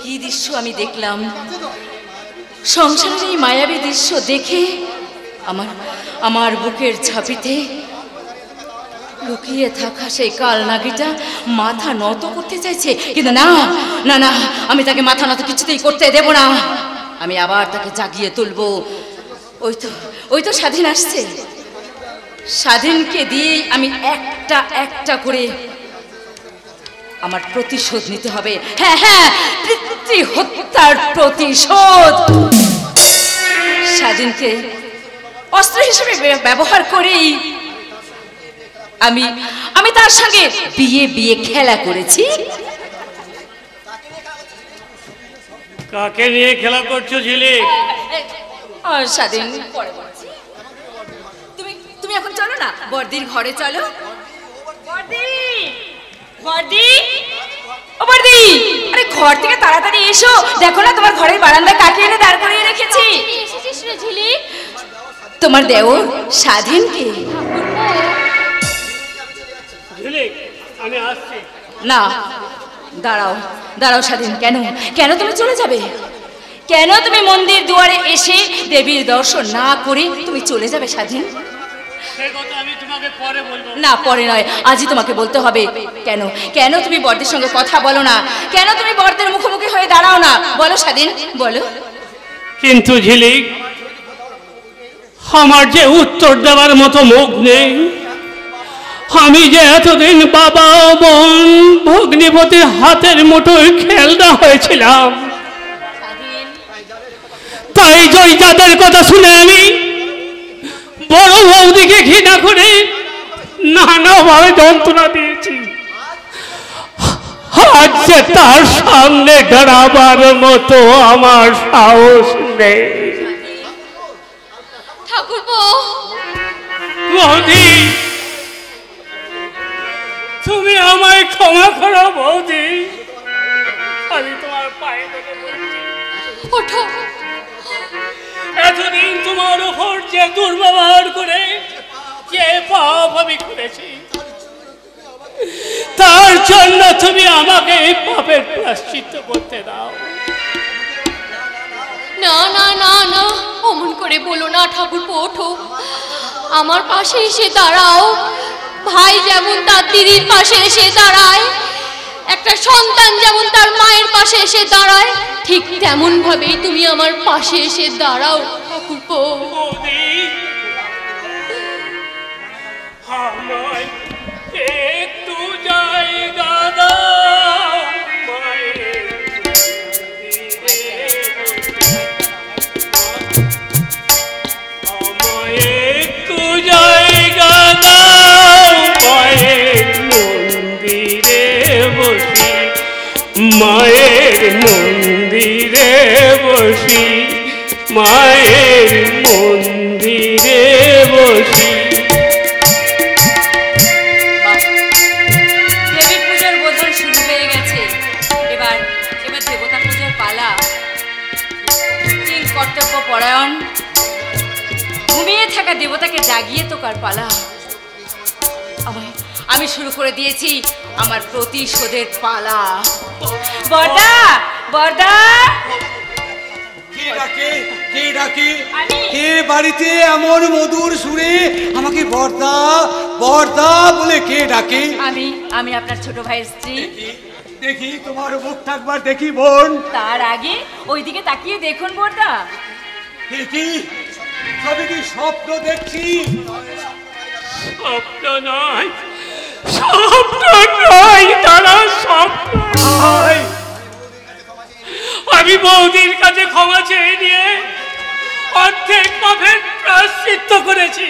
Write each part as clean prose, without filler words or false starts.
কি দৃশ্য আমি দেখলাম। সংসারের এই মায়াবী দৃশ্য দেখে আমার বুকের ঝাঁপিতে লুকিয়ে থাকা সেই কালনাগিটা মাথা নত করতে চাইছে, কিন্তু না না না, আমি তাকে মাথা নত কিছুতেই করতে দেব না। আমি আবার তাকে জাগিয়ে তুলবো। ওই তো স্বাধীন আসছে। স্বাধীনকে দিয়ে আমি একটা একটা করে আমার প্রতিশোধ নিতে হবে। হ্যাঁ হ্যাঁ, পিতৃ হত্যার প্রতিশোধ। স্বাধীনকে অস্ত্র হিসেবে ব্যবহার করেই আমি তার সঙ্গে বিয়ে খেলা করেছি। কাকে নিয়ে খেলা করছো ঝিলিক? স্বাধীন, তুমি এখন চলো না, বর্দির ঘরে চলো। বর্দি, ও বর্দি, আরে ঘর থেকে তাড়াতাড়ি এসো। দেখো না তোমার ঘরের বারান্দায় কাকে এনে দাঁড় করিয়ে রেখেছি। এসেছিস রে ঝিলিক? তোমার দেওর স্বাধীনকে। ঝিলিক, আমি আসছি। না, দাঁড়াও স্বাধীন। কেন তুমি চলে যাবে? কেন তুমি মন্দির দুয়ারে এসে দেবীর দর্শন না করে তুমি চলে যাবে স্বাধীন? না, পরে নয়, আজই তোমাকে বলতে হবে। কেন তুমি বর্দের সঙ্গে কথা বলো না? কেন তুমি বর্দের মুখোমুখি হয়ে দাঁড়াও না? বলো স্বাধীন, বলো। কিন্তু ঝিলিক, আমার যে উত্তর দেওয়ার মতো মুখ নেই। আমি যে এতদিন বাবা বোন ভগ্নিপতির হাতের মুঠোয় খেলনা হয়েছিলাম, তাই যাদের কথা শুনে আমি বড় বৌদিকে ঘৃণা করে নানাভাবে যন্ত্রণা দিয়েছি। আজ যে তার সামনে দাঁড়াবার মতো আমার সাহস নেই। ঠাকুরপো, বৌদি, তুমি আমায় ক্ষমা করো বৌদি। আমি তোমার পায়ে ধরে বলছি, ওঠো। এতদিন তোমার উপর যে দুর্ব্যবহার করে যে পাপ আমি করেছি, তার জন্য তুমি আমাকে এই পাপের প্রায়শ্চিত্ত করতে দাও। না না না না, অমন করে বলো না ঠাকুরপো, ওঠো, আমার পাশে এসে দাঁড়াও। ভাই যেমন তার দিদির পাশে এসে দাঁড়ায়, একটা সন্তান যেমন তার মায়ের পাশে এসে দাঁড়ায়, ঠিক তেমন ভাবেই তুমি আমার পাশে এসে দাঁড়াও ঠাকুরপো। একটু জায়গা দাও, একটু জায়গা দাও, মায়ের মন্দিরে বসি, মায়ের মন্দিরে বসি, মায়ের মন্দিরে বসি। দেবী পূজার বোধন শুরু হয়ে গেছে। এবার দেবতা পূজার পালা। কর্তব্য পরায়ণ ঘুমিয়ে থাকা দেবতাকে জাগিয়ে তোকার পালা। আমি শুরু করে দিয়েছি আমার প্রতিশোধের পালা। বর্দা, বর্দা, কে বাড়িতে এমন মধুর সুরে আমাকে বর্দা বর্দা বলে কে ডাকে? আমি আপনার ছোট ভাইয়ের স্ত্রী। দেখি তোমার মুখটা একবার দেখি বোন। তার আগে ওইদিকে তাকিয়ে দেখুন বর্দা। কি সবই কি স্বপ্ন দেখছি? স্বপ্ন নয়, স্বপ্ন নয়, তারা স্বপ্ন নয়। আমি বৌদির কাছে ক্ষমা চেয়ে নিয়ে অর্ধেক পাপের প্রায়শ্চিত্ত করেছি।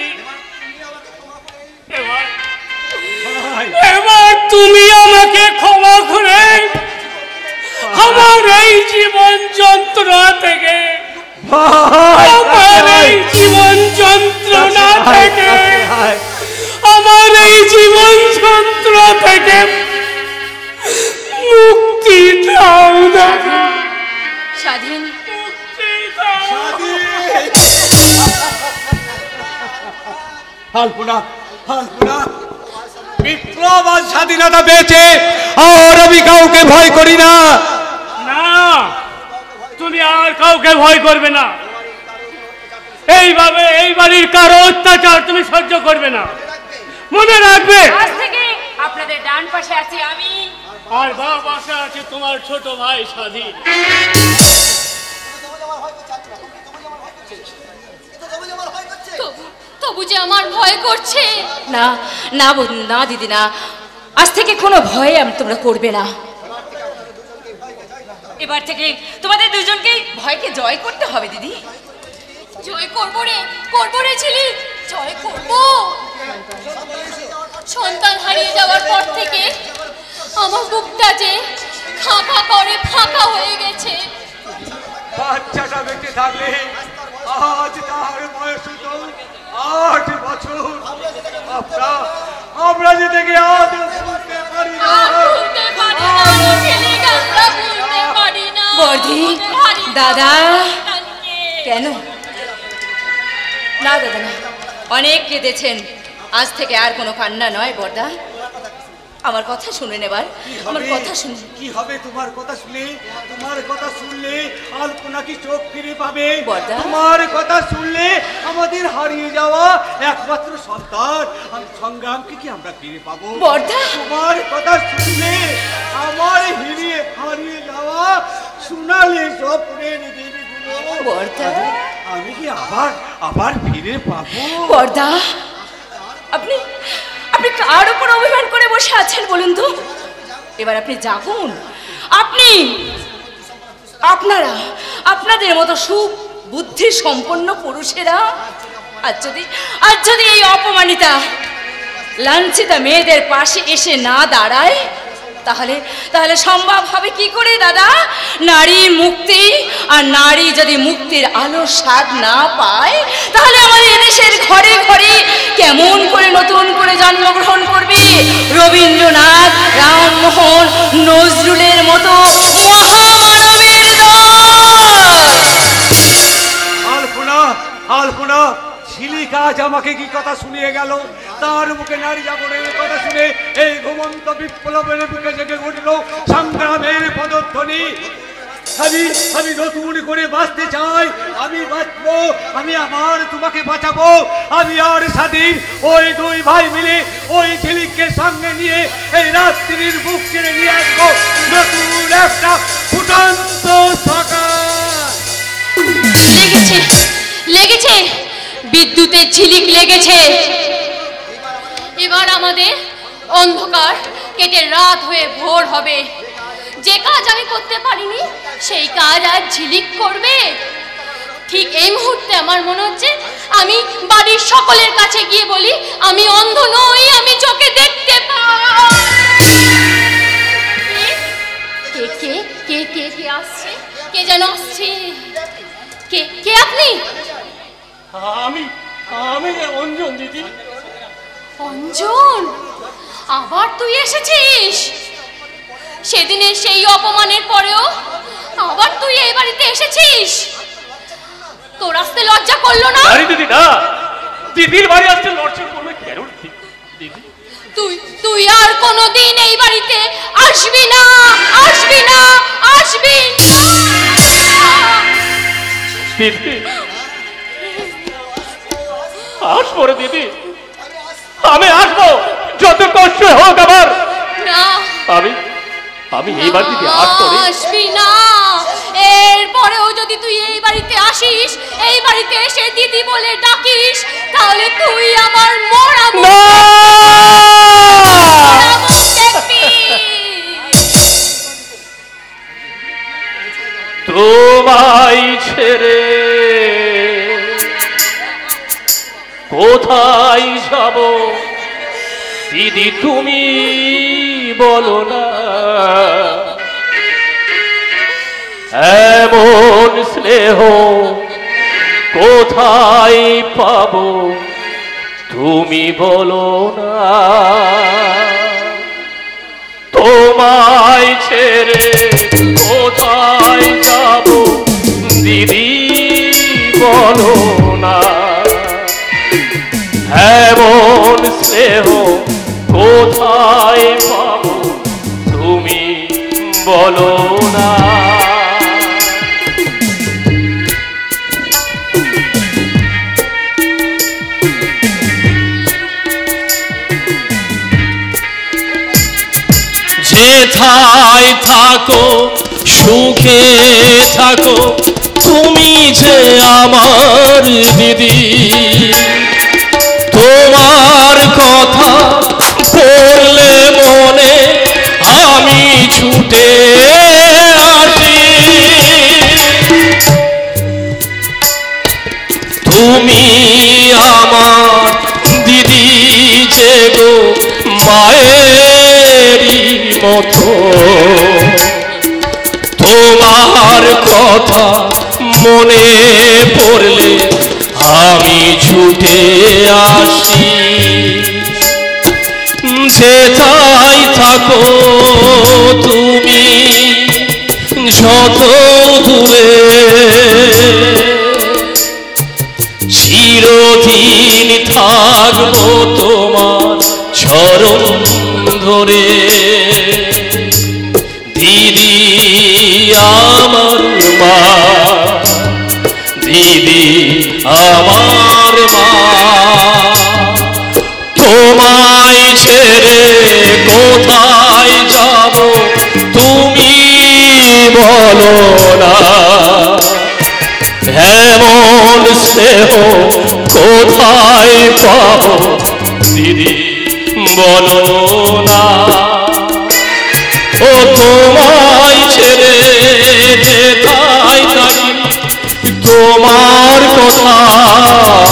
এবার তুমি আমাকে ক্ষমা করে আমার এই জীবন যন্ত্রণা থেকে, আমার এই জীবন যন্ত্রণা থেকে, আমার এই জীবন যন্ত্রণা থেকে মুক্তি দাও। স্বাধীন, হালপুনা হালপুনা, বিপ্লব আর স্বাধীনতা পেয়েছে আর আমি কাউকে ভয় করি না। না, তুমি আর কাউকে ভয় করবে না। এইভাবে এই বাড়ির কারো অত্যাচার তুমি সহ্য করবে না, মনে রাখবে। আজ থেকে আপনাদের ডান পাশে আছি আমি, আর বাঁ পাশে আছে তোমার ছোট ভাই স্বাধীন। তবু যে আমার ভয় করছে। না না না দিদি না, আজ থেকে কোনো ভয় তোমরা করবে না। এবার থেকে তোমাদের দুজনকে ভয়কে জয় করতে হবে দিদি। জয় করবো রে ছিলি, জয় করবো। সন্তান হারিয়ে যাওয়ার পর থেকে আমার বুকটা যে খাঁকা করে ফাঁকা হয়ে গেছে। বাচ্চাটা বেঁচে থাকলে আজ তার বয়স হতো 8 বছর। আমরা যে থেকে আজ ভুলতে পারি না। বর্দি, দাদা, কেন? না দাদা না, অনেক কেঁদেছেন, আজ থেকে আর কোনো কান্না নয়। বর্দা, আমার কথা শুনে নেবার, আমার কথা শুনে। কি হবে তোমার কথা শুনে? তোমার কথা শুনলে আলপনা কি চোখ ফিরে পাবে? তোমার কথা শুনলে আমাদের হারিয়ে যাওয়া একমাত্র সন্তান সংগ্রামকে কি আমরা ফিরে পাবো? বর্দা, তোমার কথা শুনলে আমার হারিয়ে যাওয়া সোনালি স্বপ্নের দিনগুলো বর্দা আমি কি আবার ফিরে পাবো? বর্দা, আপনি কার উপর অভিমান করে বসে আছেন বলুন তো? এবার আপনি জাগুন। আপনাদের মতো সুবুদ্ধি সম্পন্ন পুরুষেরা আজ যদি এই অপমানিতা লাঞ্ছিতা মেয়েদের পাশে এসে না দাঁড়ায়, তাহলে সম্ভব হবে কি করে দাদা নারীর মুক্তি? আর নারী যদি মুক্তির আলো স্বাদ না পায়, তাহলে আমাদের এদেশের ঘরে ঘরে কেমন করে নতুন করে জন্মগ্রহণ করবে রবীন্দ্রনাথ, রামমোহন, নজরুলের মতো মহামানবের দল? আলপনা ঝিলিক আজ আমাকে কি কথা শুনিয়ে গেল? তার মুখে নারী জাগরণের কথা শুনে এই ঘুমন্ত বিপ্লবের বুকে জেগে উঠল সংগ্রামের পদধ্বনি। আমি নতুন করে বাঁচতে চাই, আমি বাঁচবো, আমি আবার তোমাকে বাঁচাবো। আমি আর স্বাধীন ওই 2 ভাই মিলে ওই ঝিলিককে সঙ্গে নিয়ে এই রাত্রির বুক ছেড়ে নিয়ে আসবো নতুন একটা ফুটন্ত সকাল। লেগেছে বিদ্যুতের ঝিলিক লেগেছে। এবার আমাদের অন্ধকার কেটে রাত হয়ে ভোর হবে। যে কাজ আমি করতে পারিনি সেই কাজ আজ ঝিলিক করবে। ঠিক এই মুহূর্তে আমার মনে হচ্ছে আমি বাড়ির সকলের কাছে গিয়ে বলি, আমি অন্ধ নই, আমি চোখে দেখতে পাই। কে আসছে? কে যেন আসছে। কে আপনি? আমি অঞ্জন দিদি। অঞ্জন, আবার তুই এসেছিস? সেদিনের সেই অপমানের পরেও আবার তুই এই বাড়িতে এসেছিস? তোর আসতে লজ্জা করলো না? আরে দিদি না, দিদির বাড়ি আসতে লজ্জা করবে কেন দিদি? তুই আর কোনোদিন এই বাড়িতে আসবি না। দিদি আসবো রে দিদি, আমি আসবো, যত কষ্ট হোক আমার। না, আমি এই বাড়িতে আসবি না। এরপরেও যদি তুই এই বাড়িতে আসিস, এই বাড়িতে এসে দিদি বলে ডাকিস, তাহলে তুই আমার মরা দেখবি। তোমায় ছেড়ে কোথায় যাব দিদি তুমি বলো না? এমন স্নেহ কোথায় পাবো তুমি বলো না? তোমায় ছেড়ে কোথায় যাব দিদি বলো না? এমন স্নেহ কোথায় পাবো তুমি বলো না? যেথায় থাকো সুখে থাকো, তুমি যে আমার দিদি। তোমার কথা বললে মনে আমি ছুটে আসি। তুমি আমার দিদি যে গো মায়েরই মতো। তোমার কথা মনে পড়লে আমি ছুটে আসি। যেথায় থাকো তুমি যত দূরে, চিরদিন থাকবো তোমার চরণ ধরে। দিদি আমার মা, দিদি আমার মা। তোমায় ছেড়ে কোথায় যাব তুমি বলো না। এমন স্নেহ কোথায় পাবো দিদি বলো না। ও তোমায় ছেড়ে যেথায় থাকি তোমার কথা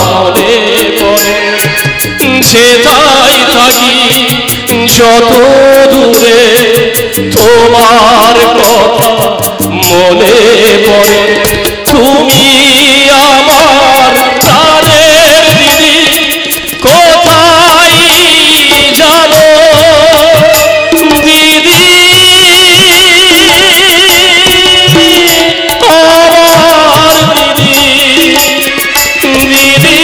মনে পড়ে। যেথায় থাকি যত দূরে তোমার কথা মনে পড়ে। তুমি আমার প্রাণের দিদি, কোথায় যাব দিদি আমার দিদি। দিদি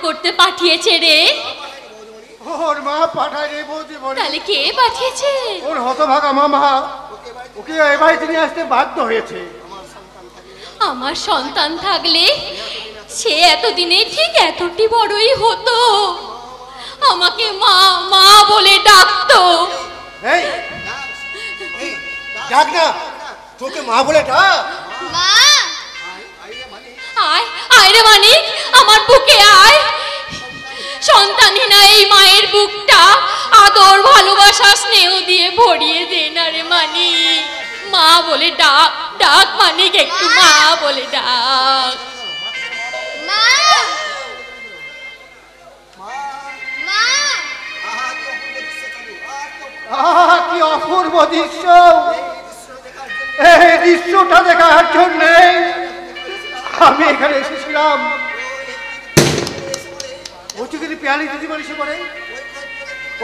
করতে পাঠিয়েছে রে। ওর মা পাঠায় রে বৌদি বলে। তাহলে কে পাঠিয়েছে? ওর হতভাগা মামা ওকে এই বাড়িতে নিয়ে আসতে বাধ্য হয়েছে। আমার সন্তান থাকলে সে এতদিনে ঠিক এতটি বড়ই হতো, আমাকে মা মা বলে ডাকতো। এই ডাক না, তোকে মা বলে ডাক। মা আয় আয় রে মানিক, আমার বুকে আয়। সন্তানহীনা এই মায়ের বুকটা আদর ভালোবাসা স্নেহ দিয়ে ভরিয়ে দে না রে মানিক। মা বলে ডাক ডাক মানিক, একটু মা বলে ডাক। মা কি অপূর্ব দৃশ্য! এই দৃশ্যটা দেখার জন্য আমি এখানে এসেছিলাম। ওই তো কিন্তু পিয়ালি দিদিমণি সে করে,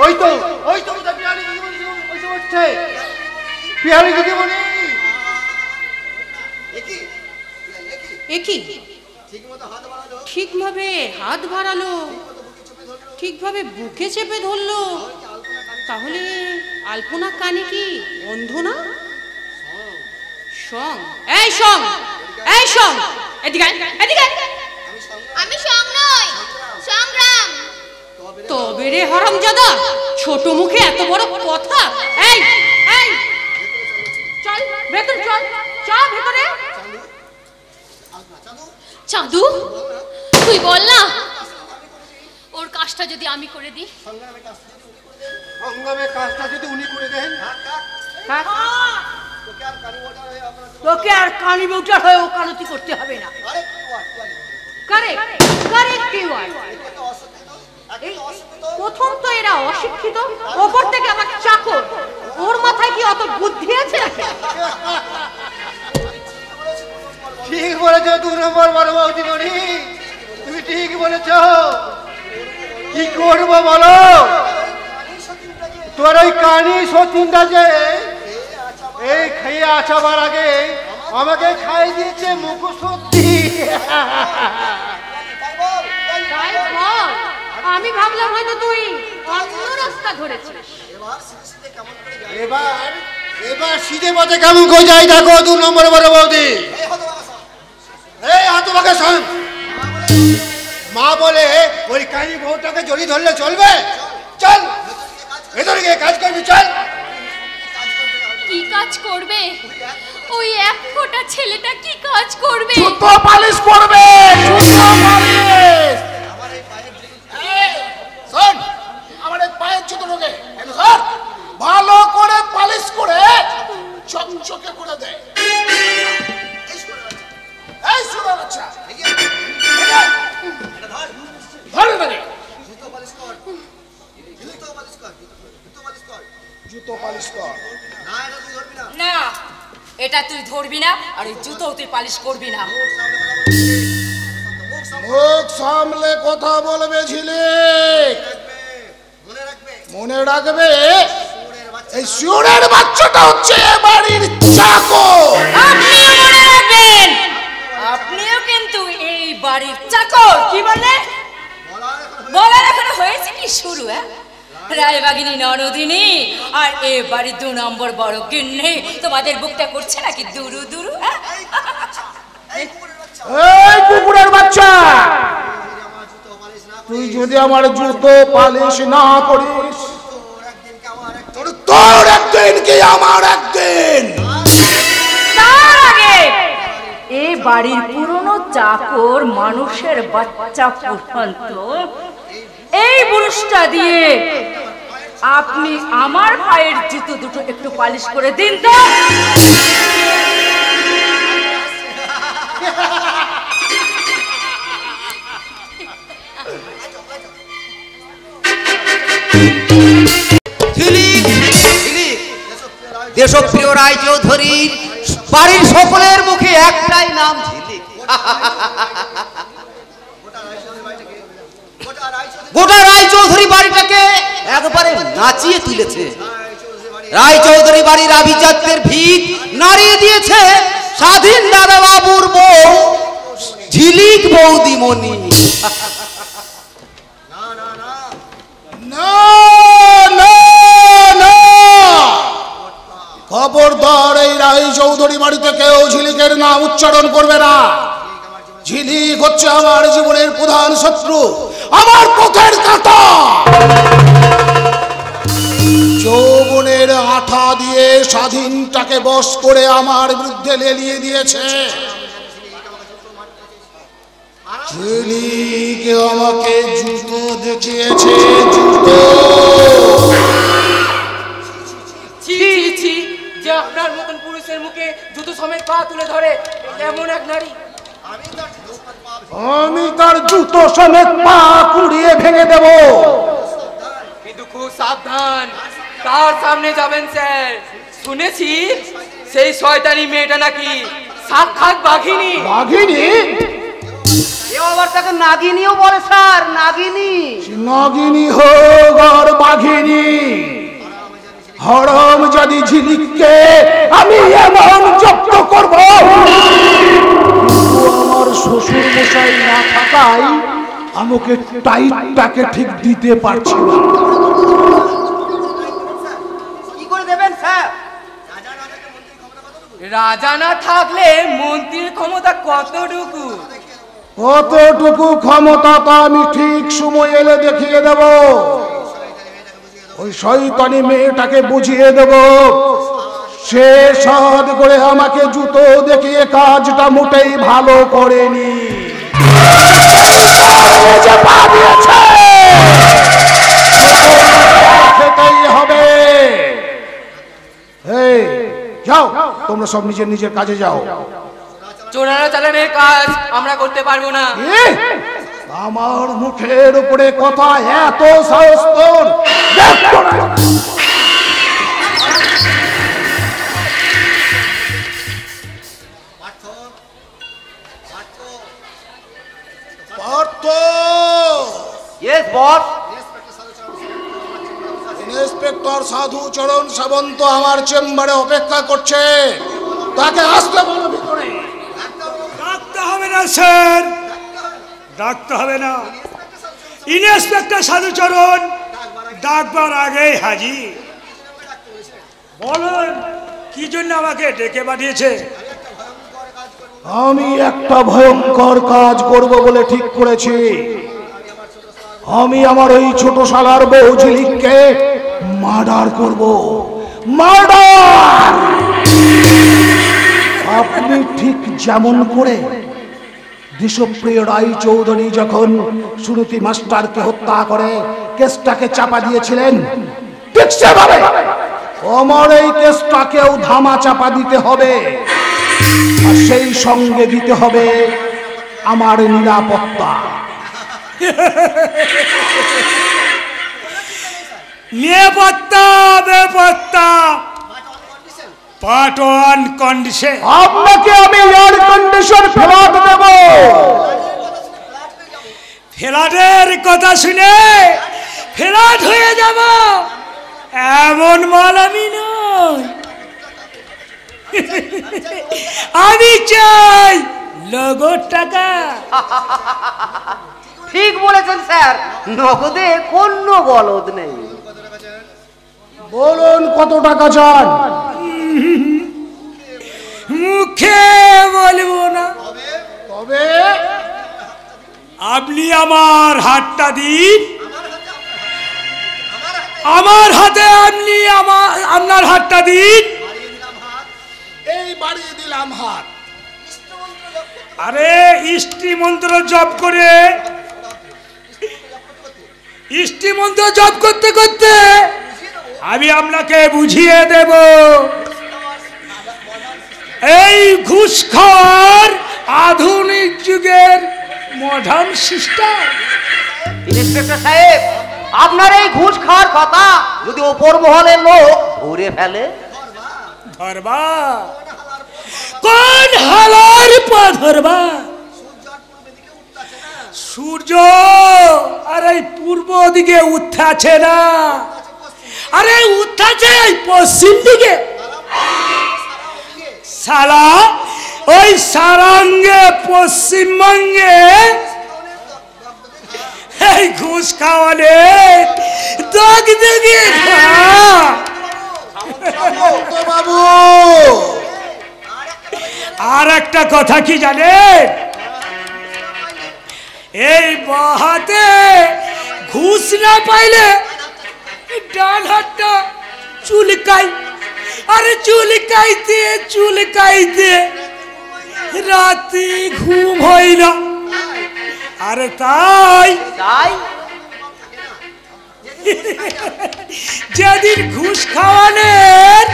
ওই তো পিয়ালি দিদিমণি এসে পড়ছে। পিয়ালি দিদিমণি একই ঠিকভাবে হাত বাড়ালো, ঠিকভাবে বুকে চেপে ধরলো, তাহলে আলপনা কানে কি অন্ধ না? সং, এই সং, এই সং, এদিকে এদিকে। আমি সং নই, সংগ্রাম। তবে রে হারামজাদা, ছোট মুখে এত বড় কথা! এই এই চল ভেতর, চল চল ভেতরে। চাঁদু, তুই বল না, ওর কাজটা যদি আমি করে দিই। সংগ্রামের কাজটা যদি উনি করে দেন, তোকে আর কানি বউটার হয়ে ওকালতি করতে হবে না। প্রথম তো এরা অশিক্ষিত, ওপর থেকে আমার চাকর, ওর মাথায় কি অত বুদ্ধি আছে? ঠিক বলেছ 2 নম্বর বড় বৌদিমণি, তুমি ঠিক বলেছ। কি করবো বলো? তোর ওই কানি সতীনটা যে এই খেয়ে আসাবার আগে আমাকে খাই দিয়েছে মুখশুদ্ধি। আমি ভাবলাম হয়তো তুই অন্য রাস্তা ধরেছিস। এবার সিধে পথে কেমন করে যাই দেখো 2 নম্বর বড় বৌদি। এই হতভাগা শোন, মা বলে ওই কানি বউটাকে জড়ি ধরলে চলবে? চল ভেতরে গিয়ে কাজ করবি, চল। কি কাজ করবে? ওই এক ফোঁটা ছেলেটা কি কাজ করবে? জুতো পালিশ করবে, জুতো পালিশ। শোন, আমার এই পায়ের জুতো ঢোকে, স্যার ভালো করে পালিশ করে চকচকে করে দেয়। এই শুনে বাচ্চা, ধরে ধরে জুতো পালিশ কর। না, এটা তুই ধরবি না, আর এই জুতো তুই পালিশ করবি না। মুখ সামলে কথা বলবে ঝিলিক, মনে রাখবে এই শুয়োরের বাচ্চাটা হচ্ছে এ বাড়ির চাকর। আপনিও মনে রাখবেন, আপনিও কিন্তু এই বাড়ির চাকর। কি বললে? বলার এখনো হয়েছে কি শুরু? রায়বাগিনী নরদিনী আর এ বাড়ির 2 নম্বর বড় গিন্নি তোমাদের বুকটা করছে নাকি দুরু দুরু? এই কুকুরের বাচ্চা, তুই যদি আমার জুতো পালিশ না করিস, তোর একদিন কি আমার একদিন। তার আগে এই বাড়ির পুরনো চাকর মানুষের বাচ্চা পর্যন্ত এই বুরুষটা দিয়ে আপনি আমার পায়ের জুতো দুটো একটু পালিশ করে দিন তো। দেশপ্রিয় রায়চৌধুরীর বাড়ির সকলের মুখে একটাই নাম ঝিলিক। গোটা রায়চৌধুরী বাড়িটাকে একবারে নাচিয়ে তুলেছে। রায়চৌধুরী বাড়ির আভিজাত্যের ভিত নাড়িয়ে দিয়েছে স্বাধীন দাদা বাবুর বউ ঝিলিক বৌদিমণি। খবরদার, এই রায়চৌধুরী বাড়িতে কেউ ঝিলিকের নাম উচ্চারণ করবে না। ঝিলিক হচ্ছে আমার জীবনের প্রধান শত্রু, আমার পথের কাঁটা। যৌবনের আঠা দিয়ে স্বাধীনটাকে বশ করে আমার বিরুদ্ধে লেলিয়ে দিয়েছে। ঝিলিক আমাকে জুতো দেখিয়েছে, জুতো। যে আপনার মতন পুরুষের মুখে জুতো সমেত পা তুলে ধরে এমন এক নারী, আমি তার জুতো সমেত পা কুড়িয়ে ভেঙে দেব। কিন্তু খুব সাবধান, কার সামনে যাবেন স্যার? শুনেছি সেই শয়তানি মেয়েটা নাকি সাক্ষাৎ বাঘিনী। বাঘিনী? কেউ আবার তাকে নাগিনীও বলে স্যার, নাগিনী। নাগিনী হোক আর বাঘিনী, হরম যদি ঝিলিককে আমি এমন জব্দ করব, আমার শ্বশুর মশাই না থাকায় আমাকে টাইটটাকে ঠিক দিতে পারছি না। কি করে দেবেন স্যার? রাজা না থাকলে মন্ত্রীর ক্ষমতা কতটুকু? কতটুকু ক্ষমতা তা আমি ঠিক সময় এলে দেখিয়ে দেব। ওই শয়তানি মেয়েটাকে বুঝিয়ে দেব, সে সাদ করে আমাকে জুতো দেখিয়ে কাজটা মোটেই ভালো করেনি। খেতেই হবে। যাও তোমরা সব নিজের নিজের কাজে যাও। চোরানো চালানের কাজ আমরা করতে পারবো না। আমার মুখের উপরে কথা, এত সাহস তোর? ইন্সপেক্টর সাধুচরণ সামন্ত আমার চেম্বারে অপেক্ষা করছে, তাকে আসতে বলো ভিতরে। ডাকতে হবে না স্যার, ডাকতে হবে না। ইন্সপেক্টর সাধুচরণ ডাকবার আগেই হাজির। বলুন কি জন্য আমাকে ডেকে পাঠিয়েছে? আমি একটা ভয়ঙ্কর কাজ করব বলে ঠিক করেছি। আমি আমার ওই ছোট শালার বউ ঝিলিককে মার্ডার করব। মার্ডার! আপনি ঠিক যেমন করে দেশপ্রিয় রায় চৌধুরী যখন সুরতি মাস্টারকে হত্যা করে কেসটাকে চাপা দিয়েছিলেন, ঠিক সেভাবে আমার এই কেসটাকেও ধামা চাপা দিতে হবে। আর সেই সঙ্গে দিতে হবে আমার নিরাপত্তা। নিরাপত্তা বেপত্তা পার্ট ওয়ান কন্ডিশন। আপনাকে আমি এয়ার কন্ডিশন ফ্ল্যাট দেব। ফ্ল্যাটের কথা শুনে ফ্ল্যাট হয়ে যাব এমন মাল আমি নই। আমি চাই নগদ টাকা। ঠিক বলেছেন স্যার, নগদে কোনো গলদ নেই। বলুন কত টাকা চান? মুখে বলবো না, তবে আপনি আমার হাতটা দিন। আমার হাতে আপনি আপনার হাতটা দিন। এই বাড়িয়ে দিলাম হাত। আরে ইষ্টি মন্ত্র জপ করে, ইষ্টি মন্ত্র জপ করতে করতে আমি আপনাকে বুঝিয়ে দেব এই ঘুষখোর আধুনিক যুগের মডার্ন সিস্টেম। ইন্সপেক্টর সাহেব, আপনার এই ঘুষ খাওয়ার কথা যদি ওপর মহলের লোক ধরে ফেলে? ধরবা? কোন হালার পা ধরবা? সূর্য আর এই পূর্ব দিকে উঠছে না, আরে উঠছে পশ্চিম দিকে। সালা ওই সারাঙ্গে পশ্চিমবঙ্গে এই ঘুষ খাওয়ালে দাগ দেখে বাবু। আর একটা কথা কি জানেন? এই বাহাতে ঘুষ না পাইলে ডান হাতটা চুলকাই, আরে চুলকাইতে চুলকাইতে রাতে ঘুম হয় না। আরে তাই যেদিন ঘুষ খাওয়ানোর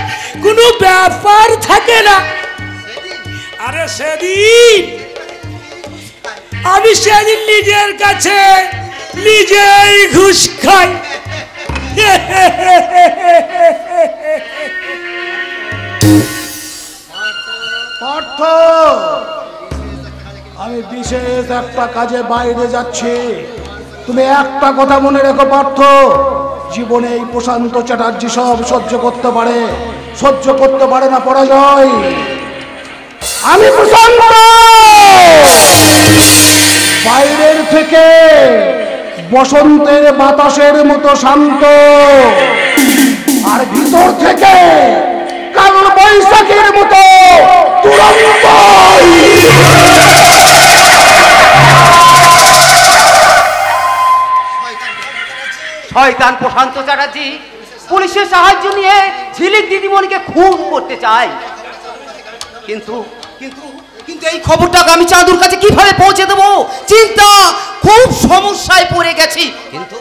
কোনো ব্যাপার থাকে না, আরে সেদিন আমি সেদিন নিজের কাছে নিজেই ঘুষ খাই। পার্থ, আমি বিশেষ একটা কাজে বাইরে যাচ্ছি। তুমি একটা কথা মনে রেখো পার্থ, জীবনে এই প্রশান্ত চ্যাটার্জি সব সহ্য করতে পারে না পরাজয়। আমি প্রশান্ত বাইরের থেকে বসন্তের বাতাসের মতো শান্ত, আর ভিতর থেকে কাল বৈশাখের মতো তুরন্ত। শয়তান প্রশান্ত চ্যাটার্জি পুলিশের সাহায্য নিয়ে ঝিলিক দিদিমণিকে খুন করতে চায়, কিন্তু কিন্তু কিন্তু এই খবরটাকে আমি চাঁদুর কাছে কিভাবে পৌঁছে দেবো চিন্তা, খুব সমস্যায় পড়ে গেছি। কিন্তু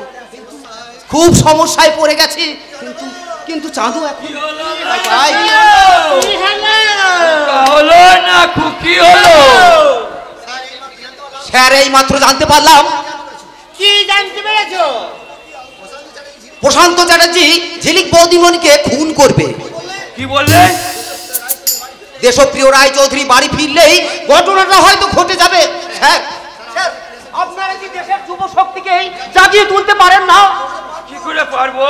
কিন্তু চাঁদু এখন হলো না খুকি হলো। স্যার এই মাত্র জানতে পারলাম। কি জানতে পেরেছো? প্রশান্ত চ্যাটার্জি ঝিলিক বৌদিমণিকে খুন করবে। কি বললে? দেশপ্রিয় রায় চৌধুরী বাড়ি ফিরলেই ঘটনাটা হয়তো ঘটে যাবে। স্যার স্যার আপনারা কি দেশের যুব শক্তিকে জাগিয়ে তুলতে পারেন না? কি করে পারবো?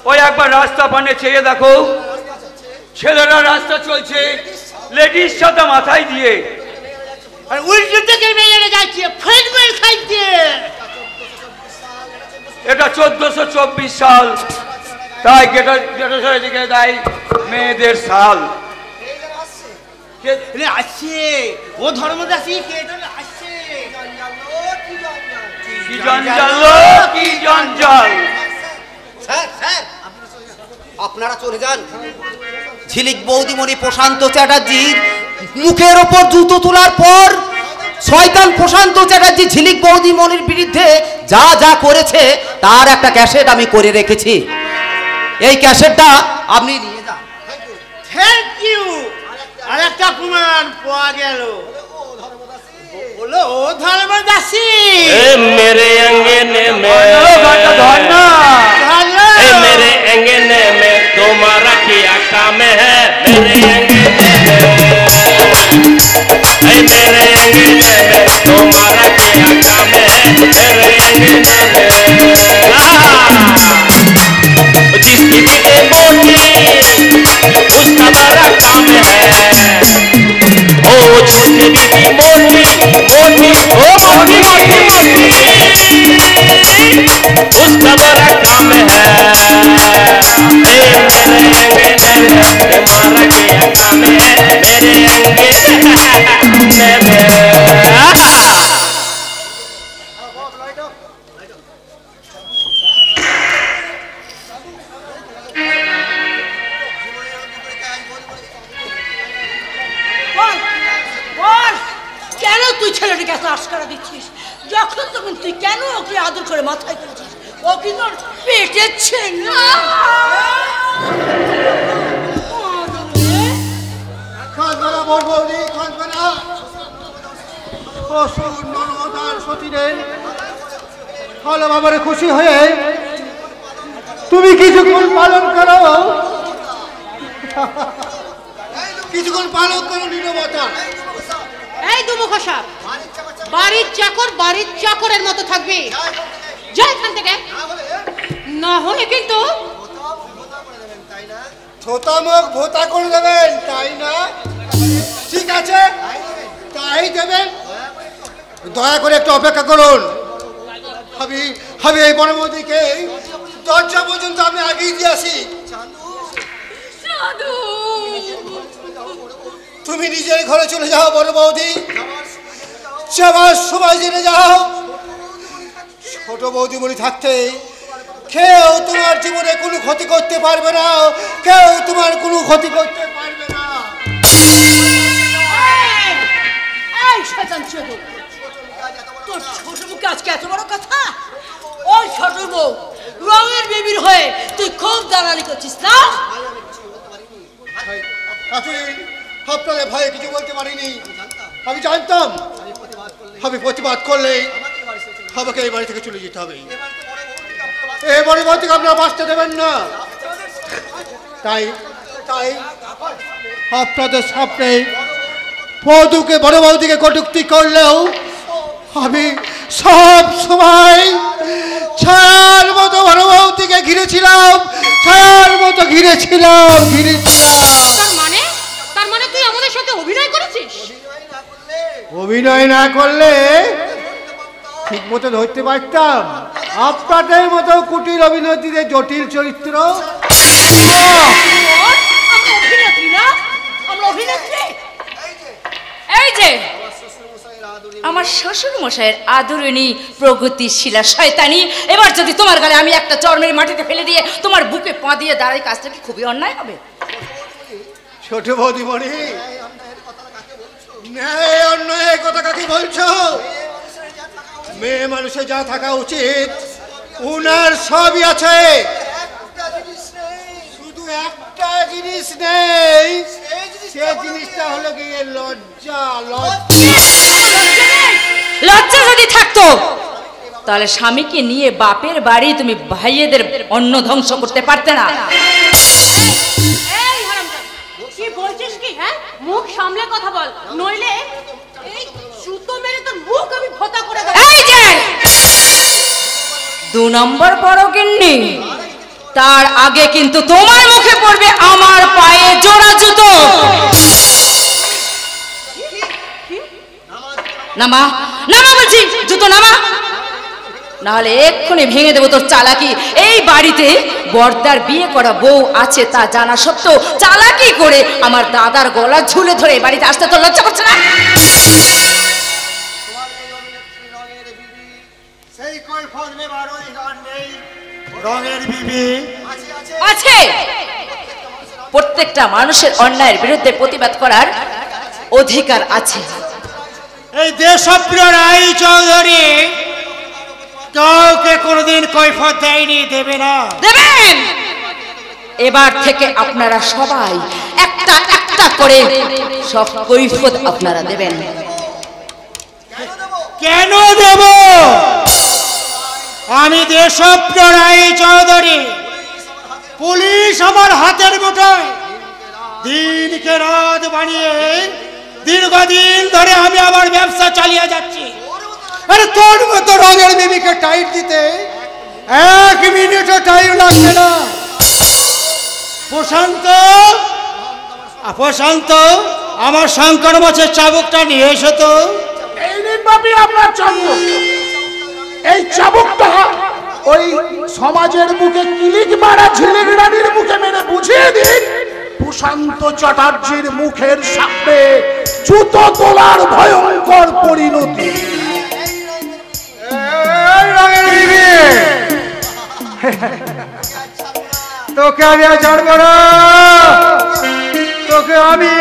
ওই একবার রাস্তা পানে চেয়ে দেখো, ছেলেরা রাস্তা চলছে লেডিস সাথে মাথায় দিয়ে, আর উল্টো থেকে মেরে যাচ্ছে ফুটবল খাইতে। এটা 1424 সাল, তাই গেটের দিকে দেয় মেয়েদের সাল। আসছে ও ধর্মদাসী কে আসছে। কি জঞ্জাল, কি জঞ্জাল। স্যার স্যার আপনারা চলে যান। ঝিলিক বৌদিমণি প্রশান্ত চ্যাটার্জির মুখের ওপর জুতো তোলার পর শয়তান প্রশান্ত চ্যাটার্জি ঝিলিক বৌদিমণির বিরুদ্ধে যা যা করেছে তার একটা ক্যাসেট আমি করে রেখেছি। এই ক্যাসেটটা আপনি নিয়ে যান। Thank you. আর একটা প্রমাণ পাওয়া গেল। বলো ও ধর্মদাসী मेरे अंगने में मेरे अंगने में तुम्हारा क्या काम है? मेरे अंगने में तुम्हारा क्या काम है? मेरे अंगने में जिसकी बेटे मोटी उसका बड़ा काम है। ओ छोटी बेटी मोटी मोटी ओ मोटी मोटी मोटी उसका बड़ा काम है। मेरे अंगने में तुम्हारा क्या काम है? मेरे अंगने में কেন তুই ছেলেটিকে এত আশকারা দিচ্ছিস? যখন তখন তুই কেন ওকে আদর করে মাথায় তুলেছিস? ও কি তোর পেটের ছেলে? ভালোভাবে খুশি হয়ে তুমি কিছুক্ষণ পালন করো, কিছুক্ষণ পালন করো নীরবতা। এই দুমুখো সাপ, বাড়ির চাকর বাড়ির চাকরের মতো থাকবি। যা এখান থেকে, না হলে কিন্তু ছোটামুখ ভোতা করে দেবেন, তাই না? ঠিক আছে, তাই দেবেন। দয়া করে একটু অপেক্ষা করুন। আমি এই বড় বৌদিকে দরজা পর্যন্ত আমি আগিয়ে দিয়ে আসি। তুমি নিজের ঘরে চলে যাও বড় বৌদি, যাবার সময় জেনে যাও। ছোট বৌদিমণি থাকতে কেউ তোমার জীবনে কোনো ক্ষতি করতে পারবে না, কেউ তোমার কোনো ক্ষতি করতে পারবে না। এই শয়তান চোদন, তোর ছোট মুখে আজকে এত বড় কথা? ওই ছোট বউ রঙের বেবির হয়ে তুই খুব দালালি করছিস না? আপনাদের ভয়ে কিছু বলতে পারিনি। আমি জানতাম আমি প্রতিবাদ করলে আমাকে এই বাড়ি থেকে চলে যেতে হবে। এই পরিবর্তনকে আপনারা বাঁচতে দেবেন না। তাই তাই আপনাদের সামনে বধূকে বড় বৌদিকে কটূক্তি করলেও আমি সব সময় ছায়ার মতো বড় বৌদিকে ঘিরেছিলাম, ছায়ার মতো ঘিরেছিলাম। তার মানে তুই আমাদের সাথে অভিনয় করেছিস? অভিনয় না করলে ঠিক মতো ধরতে পারতাম আপনাদের মতো কুটির অভিনেত্রীদের জটিল চরিত্র। এই যে আমার শ্বশুর মশাইয়ের আদরণী প্রগতিশীলা শয়তানি, এবার যদি তোমার গালে আমি একটা চরমের মাটিতে ফেলে দিয়ে তোমার বুকে পা দিয়ে দাঁড়াই, কাজটা কি খুবই অন্যায় হবে? ছোট বৌদিমণি, ন্যায় অন্যায় কথা কাকে বলছো? মেয়ে মানুষের যা থাকা উচিত উনার সবই আছে, শুধু একটা জিনিস নেই, সে জিনিসটা হলো গিয়ে লজ্জা। লজ্জা যদি থাকতো তাহলে স্বামীকে নিয়ে বাপের বাড়ি তুমি ভাইয়েদের অন্ন ধ্বংস করতে পারতে না। কি বলছিস কি? হ্যাঁ, মুখ সামলে কথা বল, নইলে এই জুতো মেরে তোর মুখ আমি ভোঁতা করে দেব। এই যে 2 নম্বর বড় গিন্নি, তার আগে কিন্তু তোমার মুখে পড়বে আমার পায়ে জোড়া জুতো। নামা নামা বলছি, জুতো নামা, নাহলে এক্ষুনি ভেঙে দেবো তোর চালাকি। এই বাড়িতে বর্দার বিয়ে করা বউ আছে তা জানা সত্ত্বেও চালাকি করে আমার দাদার গলা ঝুলে ধরে বাড়িতে আসতে তোর লজ্জা করছে না? আছে। প্রত্যেকটা মানুষের অন্যায়ের বিরুদ্ধে প্রতিবাদ করার অধিকার আছে। এই দেশপ্রিয় রায় চৌধুরী কাউকে কোনোদিন কৈফিয়ত দেয়নি, দেবে না। দেবেন। এবার থেকে আপনারা সবাই একটা একটা করে সব কৈফিয়ত আপনারা দেবেন। কেন দেব? আমি দেশপ্রিয় রায় চৌধুরী, পুলিশ আমার হাতের মুঠোয়, দিনকে রাত বানিয়ে দীর্ঘদিন ধরে আমি আমার ব্যবসা চালিয়ে যাচ্ছি। আরে তোর মতো রঙের বিবিকে টাইট দিতে 1 মিনিটও টাইম লাগবে না। প্রশান্ত, প্রশান্ত, আমার শঙ্কর মাছের চাবুকটা নিয়ে এসো তো। এই নিন বাপি আপনার চাবুক। এই চাবুকটা ওই সমাজের বুকে কিলিক মারা ঝিলিক রানীর মুখে মেরে বুঝিয়ে দিন প্রশান্ত চ্যাটার্জির মুখের সামনে জুতো তোলার ভয়ঙ্কর পরিণতি। তোকে আমি আর ছাড়বো না, তোকে আমি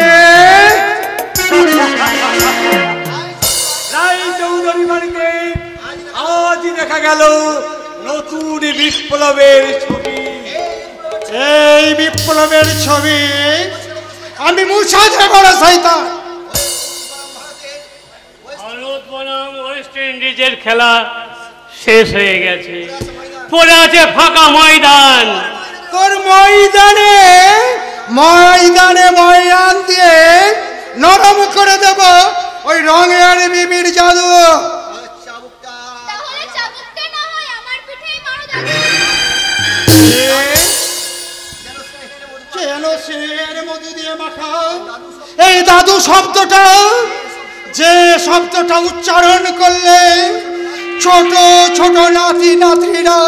রায় চৌধুরী বাড়িতে আজ দেখা গেল নতুন বিপ্লবের ছবি। এই বিপ্লবের ছবি আমি মুছাতে বড় শয়তান। ভারত বনাম ওয়েস্ট ইন্ডিজের খেলা শেষ হয়ে গেছে, পড়ে আছে ফাঁকা ময়দান। তোর ময়দানে ময়দানে ময়দান দিয়ে নরম করে দেব ওই রঙের বিবির জাদু। কেন সের মধ্যে দিয়ে মাখা এই দাদু শব্দটা, যে শব্দটা উচ্চারণ করলে ছোট ছোট নাতি নাতনিরা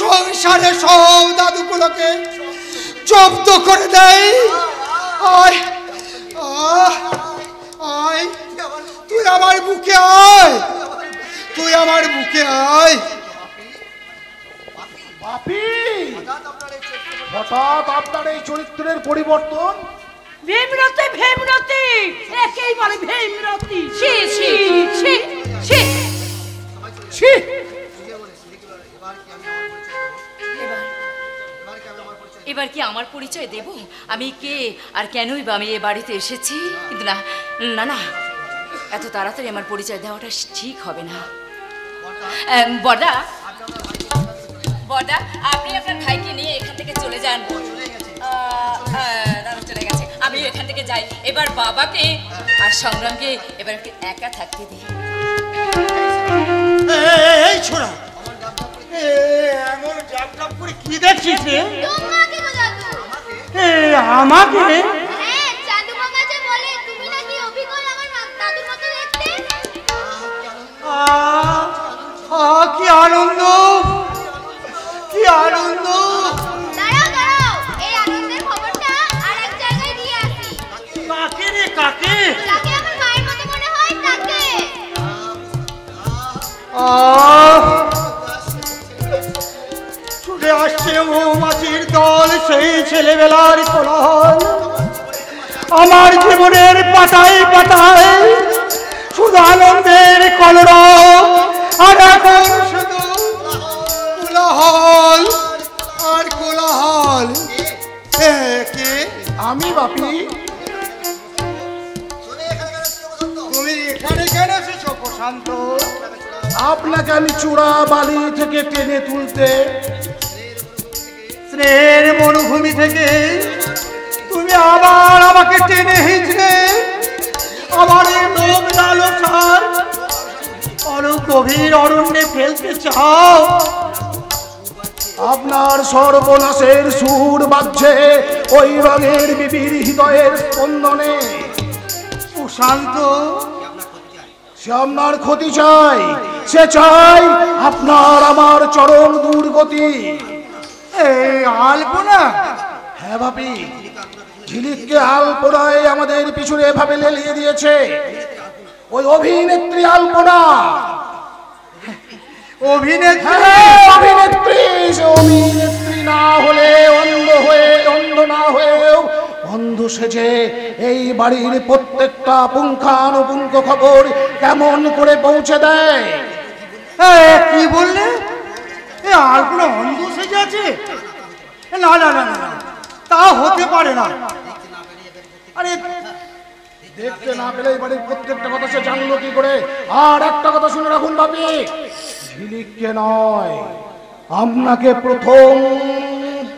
সংসারে সব দাদুগুলোকে জব্দ করে দেয়। আয় আয়, তুই আমার বুকে আয়, তুই আমার বুকে আয়। বাপি, হঠাৎ আপনার এই চরিত্রের পরিবর্তন? ভীমরতি, ভীমরতি, একেবারে ভীমরতি। ছি ছি ছি ছি ছি। এবার কি আমার পরিচয় দেব? আমি কে আর কেনই বা আমি এ বাড়িতে এসেছি? কিন্তু না না না, এত তাড়াতাড়ি আমার পরিচয় দেওয়াটা ঠিক হবে না। বড়দা, বড়দা আপনি আপনার ভাইকে নিয়ে এখান থেকে চলে যান। চলে গেছে, আমি এখান থেকে যাই। এবার বাবাকে আর সংগ্রামকে এবার একটু একা থাকতে দিই। এই ছোড়া, এমন জাপটাপ করে কি দেখছিস রে? আমাকে? কি আনন্দ, কি আনন্দ! কাকে রে, কাকে? ছুটে আসছে মৌমাছির দল, সেই ছেলেবেলার কোলাহল। আমার জীবনের পাতায় পাতায় শুধু আনন্দের কলরব, আর এখন শুধু কোলাহল আর কোলাহল। কে? আমি বাপি। তুমি এখানে কেন এসেছো প্রশান্ত? আপনাকে আমি চূড়া বালি থেকে টেনে তুলতে, স্নেহের মরুভূমি থেকে তুমি আবার আমাকে টেনে হিঁচড়ে আমার এই লোক লালসার গভীর অরণ্যে ফেলতে চাও। আপনার সর্বনাশের সুর বাজছে ওই রঙের বিবির হৃদয়ের স্পন্দনে। প্রশান্ত, সে আপনার ক্ষতি চাই, সে চাই আপনার আমার চরম দুর্গতি। এই আলপনা? হ্যাঁ বাপি, ঝিলিককে আলপনায় আমাদের পিছনে এভাবে লেলিয়ে দিয়েছে ওই অভিনেত্রী আলপনা। অভিনেত্রী? সে অভিনেত্রী না হলে অন্ধ না হয়েও অন্ধ সেজে এই বাড়ির প্রত্যেকটা পুঙ্খানুপুঙ্খ খবর কেমন করে পৌঁছে দেয়। কি বললে? আলপনা অন্ধ সেজে আছে? না না না না, তা হতে পারে না। আরে দেখতে না পেলে এই বাড়ির প্রত্যেকটা কথা সে জানলো কি করে? আর একটা কথা শুনে রাখুন বাপি, ঝিলিককে নয়, আপনাকে প্রথম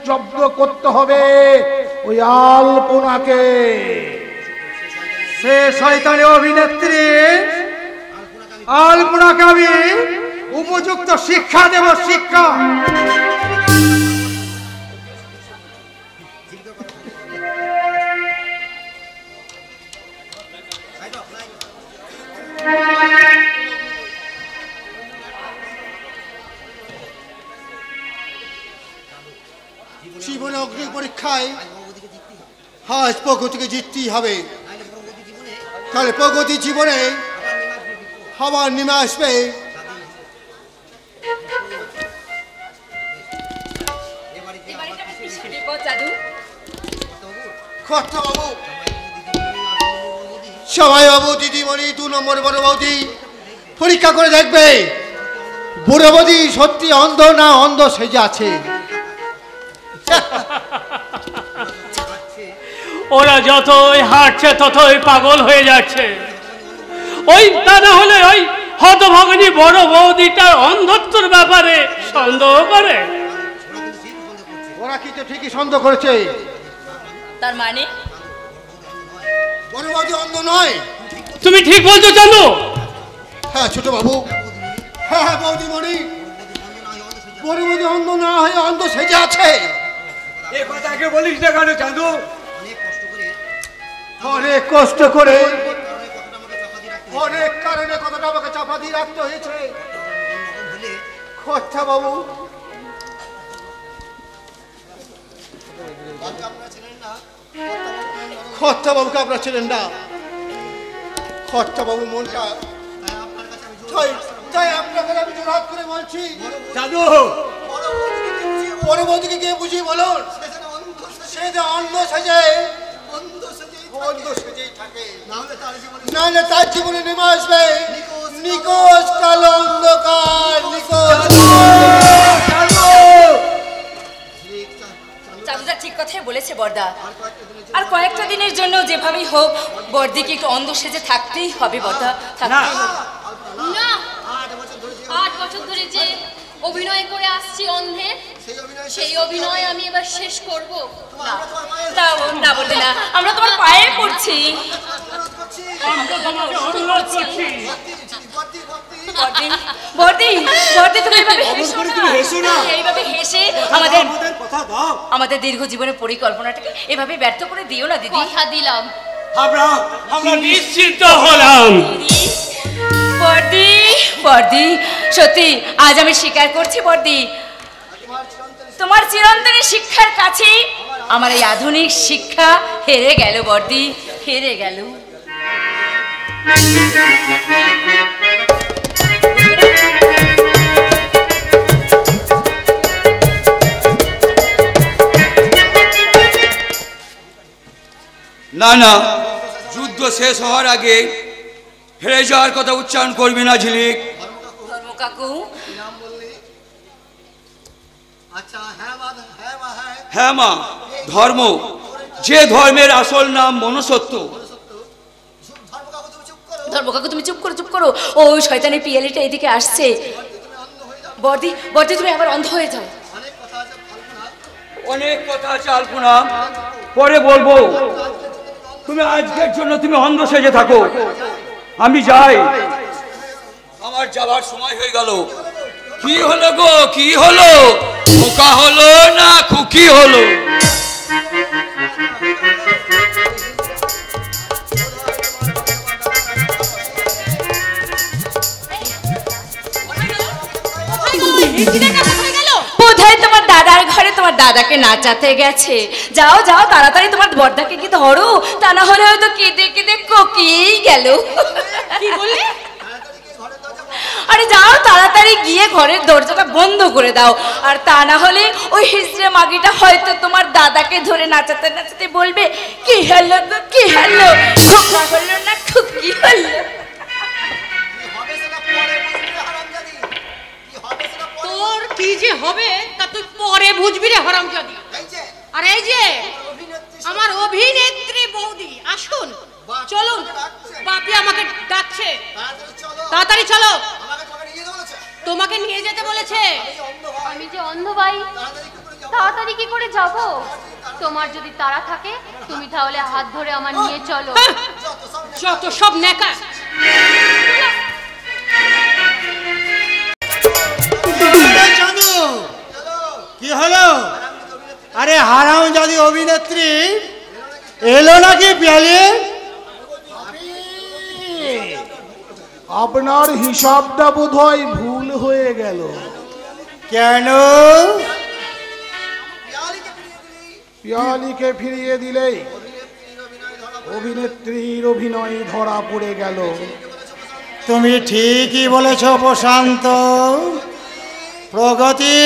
জব্দ করতে হবে ওই আলপনাকে। সে শয়তানি অভিনেত্রী আলপনাকে আমি উপযুক্ত শিক্ষা দেব, শিক্ষা। জীবনে অগ্নি পরীক্ষায় আজ প্রগতিকে জিততেই হবে, তাহলে প্রগতি জীবনে আবার নেমে আসবে। সবাই বাবু, দিদিমণি, 2 নম্বর বড় বৌদি পরীক্ষা করে দেখবে বুড়ো বৌদি সত্যি অন্ধ না অন্ধ সেজে আছে। ওরা যতই হাঁটছে ততই পাগল হয়ে যাচ্ছে। ওই তা না হলে ওই হতভাগিনী বড় বৌদিটার অন্ধত্বর ব্যাপারে সন্দেহ করে। ওরা কি তো ঠিকই সন্দেহ করেছে। তার মানে বড় বৌদি অন্ধ নয়। তুমি ঠিক বলছো জানো? হ্যাঁ ছোট বাবু, হ্যাঁ বৌদিমণি, বড় বৌদি অন্ধ না হয়ে অন্ধ সেজে আছে। এ কথাকে বলিস না কেন চাঁদু? অনেক কষ্ট করে, অনেক কারণে কথাটা আমাকে চাপা দিয়ে রাখতে হয়েছে। খরচা বাবু, খরচা বাবুকে আপনারা ছিলেন না। খরচা বাবু মনটা তাই আপনাকে আমি জোরাত করে বলছি চাঁদু, বড় বৌদিকে গিয়ে বুঝিয়ে বলুন সে যে অন্ধ সেজে থাকে, নাহলে তার জীবনে নেমে আসবে নিকোষ কালো অন্ধকার। চাঁদুদা ঠিক কথাই বলেছে বড়দা। আর কয়েকটা দিনের জন্য যেভাবেই হোক বড়দিকে একটু অন্ধ সেজে থাকতেই হবে বড়দা, থাকতেই হবে। না, 8 বছর ধরে যে অভিনয় করে আসছি অন্ধের, সেই অভিনয় আমি এবার শেষ করব। না বলতে না, আমরা তোমার পায়ে পড়ছি। বর্দি তুমি এইভাবে হেসে আমাদের দীর্ঘ জীবনের পরিকল্পনাটাকে এভাবে ব্যর্থ করে দিও না দিদি। কথা দিলাম। আমরা নিশ্চিন্ত হলাম। বর্দি সত্যি আজ আমি স্বীকার করছি বর্দি, তোমার চিরন্তনী শিক্ষার কাছে আমার এই আধুনিক শিক্ষা হেরে গেল বর্দি, হেরে গেল। না না, যুদ্ধ শেষ হওয়ার আগে হেরে যাওয়ার কথা উচ্চারণ করবি না ঝিলিক। ধর্ম কাকু, হ্যাঁ মা, ধর্ম, যে ধর্মের আসল নাম মনুষ্যত্ব। ধর্ম কাকু তুমি চুপ করো। ওই শয়তানি পিয়ালিটা এদিকে আসছে। বর্দি তুমি আবার অন্ধ হয়ে যাও। অনেক কথা আছে আলপনা, পরে বলবো। তুমি আজকের জন্য তুমি অন্ধ সেজে থাকো, আমি যাই। আমার যাবার সময় হয়ে গেল। কি হলো গো, কি হলো? খোকা হলো না খুকি হলো? বোধহয় তোমার দাদার ঘরে তোমার দাদাকে নাচাতে গেছে। যাও তাড়াতাড়ি তোমার বর্দাকে কি ধরো, তা না হলে হয়তো কেঁদে কেঁদে কোকিয়েই গেল। কি বললি? আরে যাও তাড়াতাড়ি গিয়ে ঘরের দরজাটা বন্ধ করে দাও, আর তা না হলে ওই হিজড়ে মাগিটা হয়তো তোমার দাদাকে ধরে নাচাতে নাচাতে বলবে, কি হলো গো, কি হলো, খোকা হলো না খুকি হলো। তোর কি যে হবে তা তুই পরে বুঝবি রে হারামজাদি। আর এই যে আমার অভিনেত্রী বৌদি আসুন, চলুন, বাপি আমাকে ডাকছে, তাড়াতাড়ি চলো, তোমাকে নিয়ে যেতে বলেছে। আমি যে অন্ধ ভাই, তাড়াতাড়ি কি করে যাব? তোমার যদি তাড়া থাকে তুমি তাহলে হাত ধরে আমার নিয়ে চলো। যত সব নেকা। কি হলো? আরে হারামজাদি অভিনেত্রী এলো নাকি পিয়ালি? আপনার হিসাবটা বোধহয় ভুল হয়ে গেল। কেন? পিয়ালিকে ফিরিয়ে দিলেই অভিনেত্রীর অভিনয় ধরা পড়ে গেল। তুমি ঠিকই বলেছ প্রশান্ত। প্রগতি,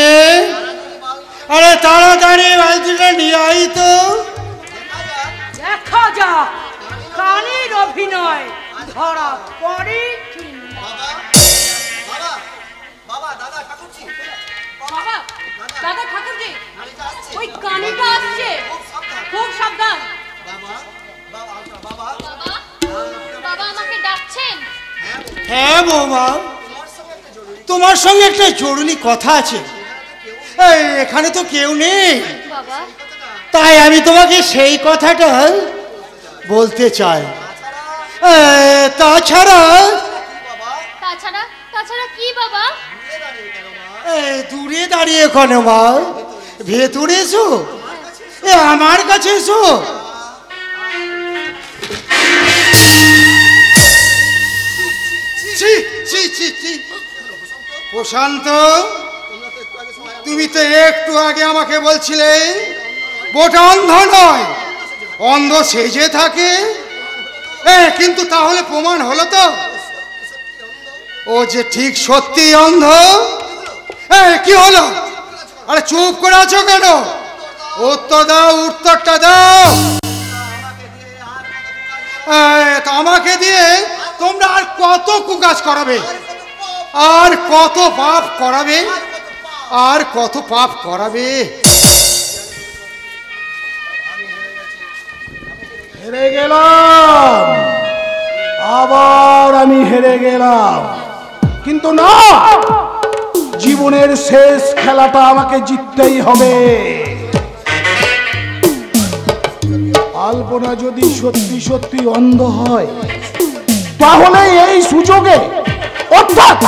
আরে তাড়াতাড়ি বালতিটা নিয়ে আই তো। দেখা যাক কানের অভিনয় ধরা পড়ে কি না। বাবা দাদা ঠাকুরজি, ওই কানিটা আসছে, খুব সাবধান। বাবা আমাকে ডাকছেন? হ্যাঁ বৌমা, তোমার সঙ্গে একটা জরুরি কথা আছে। এখানে তো কেউ নেই, তাই আমি তোমাকে সেই কথাটা বলতে চাই। তাছাড়া কি বাবা? দূরে দাঁড়িয়ে কেন মা, ভেতরে এসো, আমার কাছে এসো। প্রশান্ত, তুমি তো একটু আগে আমাকে বলছিলে বোটা অন্ধ নয়, অন্ধ সেজে থাকে। কিন্তু তাহলে প্রমাণ হলো তো ও যে ঠিক সত্যি অন্ধ। কি হলো? আরে চুপ করে আছো কেন? উত্তর দাও, উত্তরটা দাও। আমাকে দিয়ে তোমরা আর কত কুকাজ করাবে, আর কত পাপ করাবে, আর কত পাপ করাবে? হেরে গেলাম, আবার আমি হেরে গেলাম। কিন্তু না, জীবনের শেষ খেলাটা আমাকে জিততেই হবে। আলপনা যদি সত্যি সত্যি অন্ধ হয় তাহলে এই সুযোগে অর্থাৎ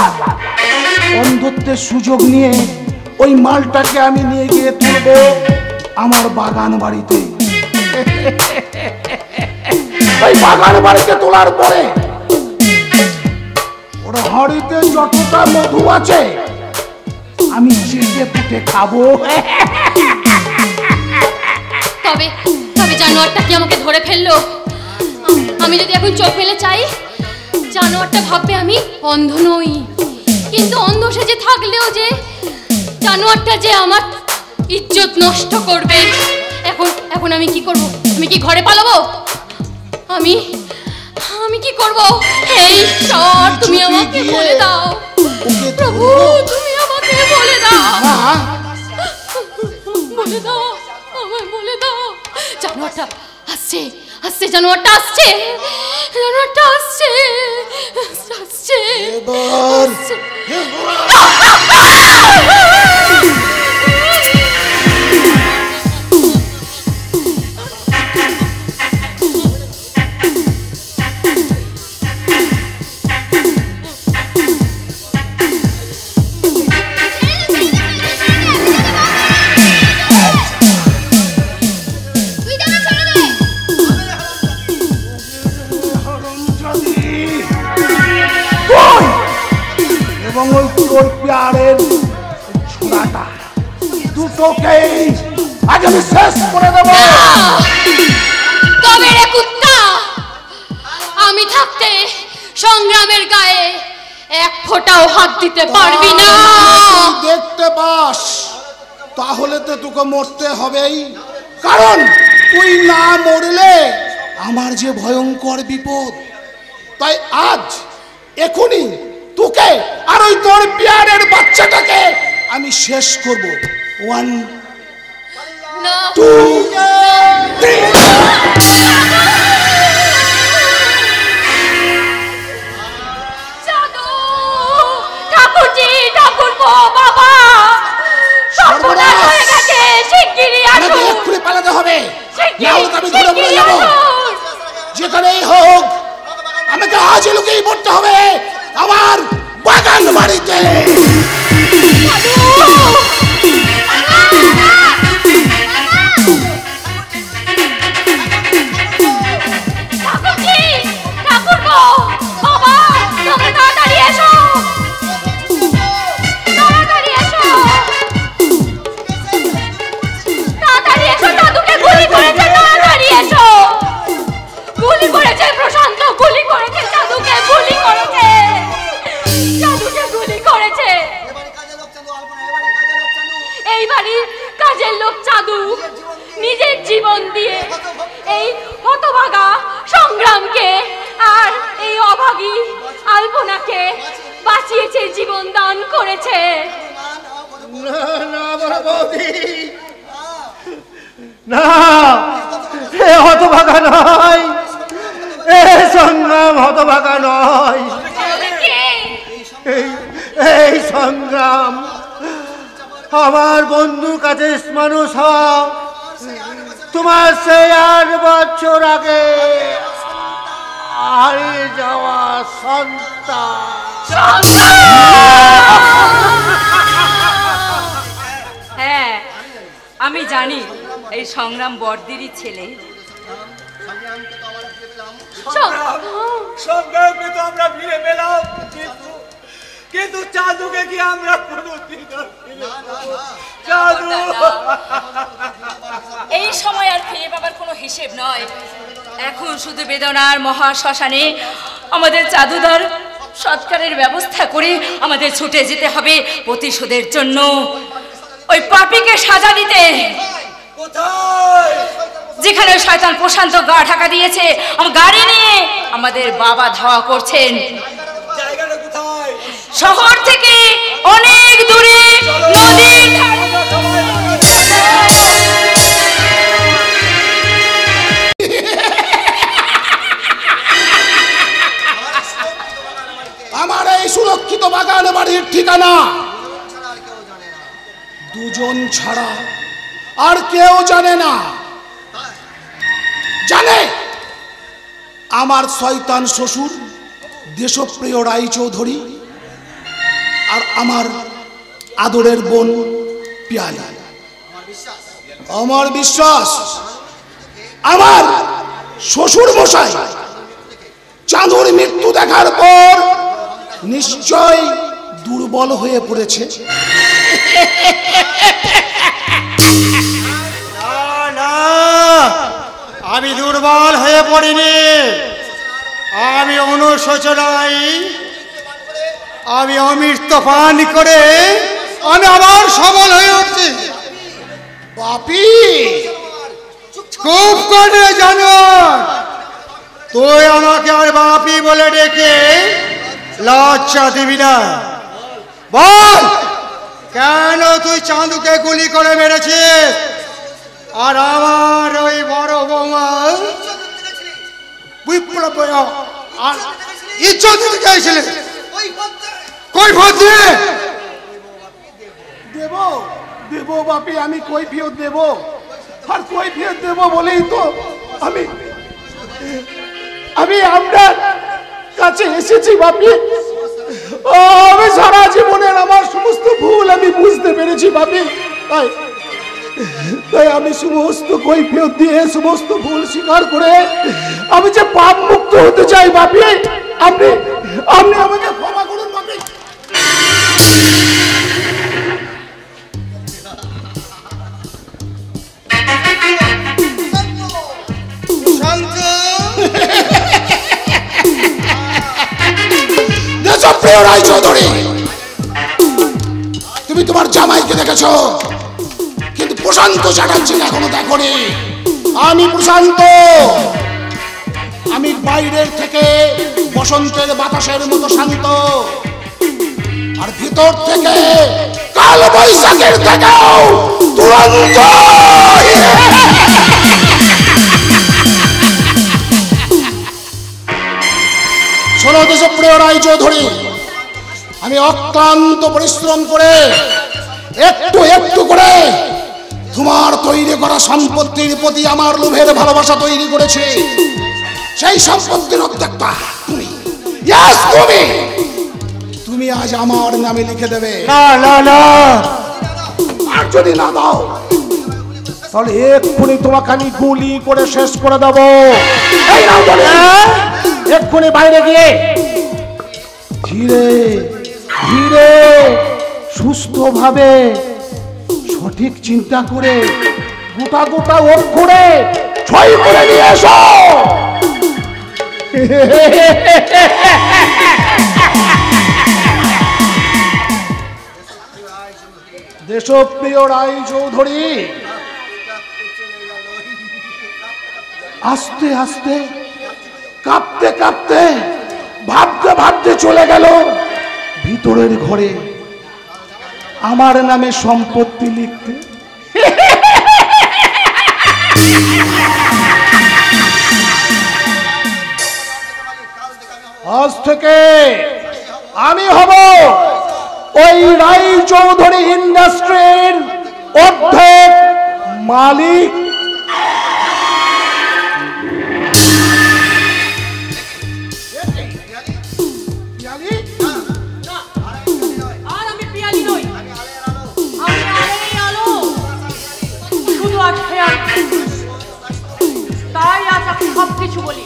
অন্ধত্বের সুযোগ নিয়ে ওই মালটাকে আমি নিয়ে গিয়ে তুলব আমার বাগান বাড়িতে। ওই বাগান বাড়িতে তোলার পরে ওর হাড়িতে যতটা মধু আছে আমি চেটে পুটে খাবো। তবে তবে জানোয়ারটা কি আমাকে ধরে ফেললো? আমি যদি এখন চোখ মেলে চাই, জানোয়ারটা ভাববে আমি অন্ধ নই। কিন্তু অন্ধ সেজে থাকলেও যে জানোয়ারটা যে আমার ইজ্জত নষ্ট করবে। এখন আমি কি করব? আমি কি ঘরে পালাবো? আমি কি করব? এই ঈশ্বর, তুমি আমাকে বলে দাও। প্রভু, তুমি আমাকে বলে দাও, বলে দাও, আমায় বলে দাও। জানোয়ারটা আসছে, আসছে, জানোয়ারটা আসছে, জানোয়ারটা আসছে, আসছে। এবার এবং ওই তোর প্যারের ছোড়াটা দুটোকেই আজ আমি শেষ করে দেব। তবে রে কুত্তা, আমি থাকতে সংগ্রামের গায়ে এক ফোঁটাও হাত দিতে পারবি না। দেখতে পাস তাহলে তো তোকে মরতে হবেই, কারণ তুই না মরলে আমার যে ভয়ঙ্কর বিপদ। তাই আজ এখনই তোকে আর ওই তোর পিয়ারের বাচ্চাটাকে আমি শেষ করব। 1 2 3 জাদু! ঠাকুরজি, ঠাকুরপো, বাবা, সর্বনাশ হয়ে গেছে। শিগগিরই আসুন, এক্ষুনি পালাতে হবে, শিগগিরই, নাহলে আমি ধরে পড়ে যাব। আসুন। যেখানেই হোক আমাকে আজ লুকিয়ে পড়তে হবে আমার বাগান বাড়িতে। ঠাকুরজি, ঠাকুরপো, বাবা, তোমরা তাড়াতাড়ি এসো, তাড়াতাড়ি এসো, তাড়াতাড়ি এসো। দাদুকে গুলি করেছে, তাড়াতাড়ি এসো। গুলি করেছে প্রশান্ত, গুলি করেছে দাদুকে, গুলি করেছে, দাদুকে গুলি করেছে। এই বাড়ির কাজের লোক চাঁদু নিজের জীবন দিয়ে এই হতভাগা সংগ্রামকে আর এই অভাগী আলপনাকে বাঁচিয়েছে, জীবন দান করেছে। না, এ হতভাগা নয়, এ সংগ্রাম হতভাগা নয়। এই সংগ্রাম আমার বন্ধুর কাছে মানুষ হওয়া তোমার সেই 8 বছর আগে হারিয়ে যাওয়া সন্তান। হ্যাঁ, আমি জানি এই সংগ্রাম বড়দিরই ছেলে। সংগ্রামকে তো আমরা ফিরে পেলাম, কিন্তু চাঁদুকে কি আমরা চাঁদু এই সময় আর ফিরে পাবার কোনো হিসেব নয়। এখন শুধু বেদনার মহা শ্মশানে আমাদের চাঁদুদার সৎকারের ব্যবস্থা করে আমাদের ছুটে যেতে হবে প্রতিশোধের জন্য, ওই পাপীকে সাজা দিতে। যেখানে শয়তান প্রশান্ত গা ঢাকা দিয়েছে, গাড়ি নিয়ে আমাদের বাবা ধাওয়া করছেন। শহর থেকে অনেক দূরে নদীর আমার এই সুরক্ষিত বাগান বাড়ির ঠিকানা দুজন ছাড়া আর কেউ জানে না। জানে আমার শয়তান শ্বশুর দেশপ্রিয় রায়চৌধুরী আর আমার আদরের বোন পিয়ালি। আমার বিশ্বাস আমার শ্বশুর মশাই চাঁদুর মৃত্যু দেখার পর নিশ্চয় দুর্বল হয়ে পড়েছে। না, আমি দুর্বল হয়ে পড়িনি। আমি অনুশোচনায় আমি অমৃত পান করে আমি আবার সবল হয়ে উঠছি। বাপি খুব করে জানো তুই আমাকে আর বাপি বলে ডেকে লজ্জা দিবি না। বল কেন তুই চাঁদুকে গুলি করে মেরেছিস আর আমার ওই বড় বৌমা বিপ্লব আর ইজ্জত দিতে চাইছিলে? কই দিয়ে দেব দেব বাপি, আমি কৈফিয়ত দেব। আর কৈফিয়ত দেব বলেই তো আমি আপনার কাছে এসেছি বাপি। আমি সারা জীবনের আমার সমস্ত ভুল আমি বুঝতে পেরেছি বাপি। তাই আমি সমস্ত কৈফিয়ত দিয়ে সমস্ত ভুল স্বীকার করে আমি যে পাপ মুক্ত হতে চাই বাপি। আপনি আমাকে ক্ষমা করুন বাপি। দেশপ্রিয় রায়চৌধুরী, তুমি তোমার জামাইকে দেখেছো, কিন্তু প্রশান্ত চ্যাটার্জিকে এখনো দেখোনি। আমি প্রশান্ত, আমি বাইরের থেকে বসন্তের বাতাসের মতো শান্ত, আর ভিতর থেকে কাল বৈশাখের থেকেও দুরন্ত। শোনো দেশপ্রিয় রায়চৌধুরী, আমি অক্লান্ত পরিশ্রম করে একটু একটু করে তোমার তৈরি করা সম্পত্তির প্রতি আমার লোভের ভালোবাসা তৈরি করেছি। সেই সম্পত্তির অর্ধেকটা তুমি আজ আমার নামে লিখে দেবে। আর যদি না দাও তাহলে এক্ষুনি তোমাকে আমি গুলি করে শেষ করে দেবো। এক্ষুনি বাইরে গিয়ে ধীরে ধীরে সুস্থভাবে সঠিক চিন্তা করে গোটা গোটা অক্ষরে ছয় করে নিয়ে এসো। দেশপ্রিয় রায়চৌধুরী আস্তে আস্তে কাঁপতে কাঁপতে ভাবতে ভাবতে চলে গেল ভিতরের ঘরে আমার নামে সম্পত্তি লিখতে। আজ থেকে আমি হব ওই রায়চৌধুরী ইন্ডাস্ট্রির অর্ধেক মালিক। তাই আজ আমি সবকিছু বলি,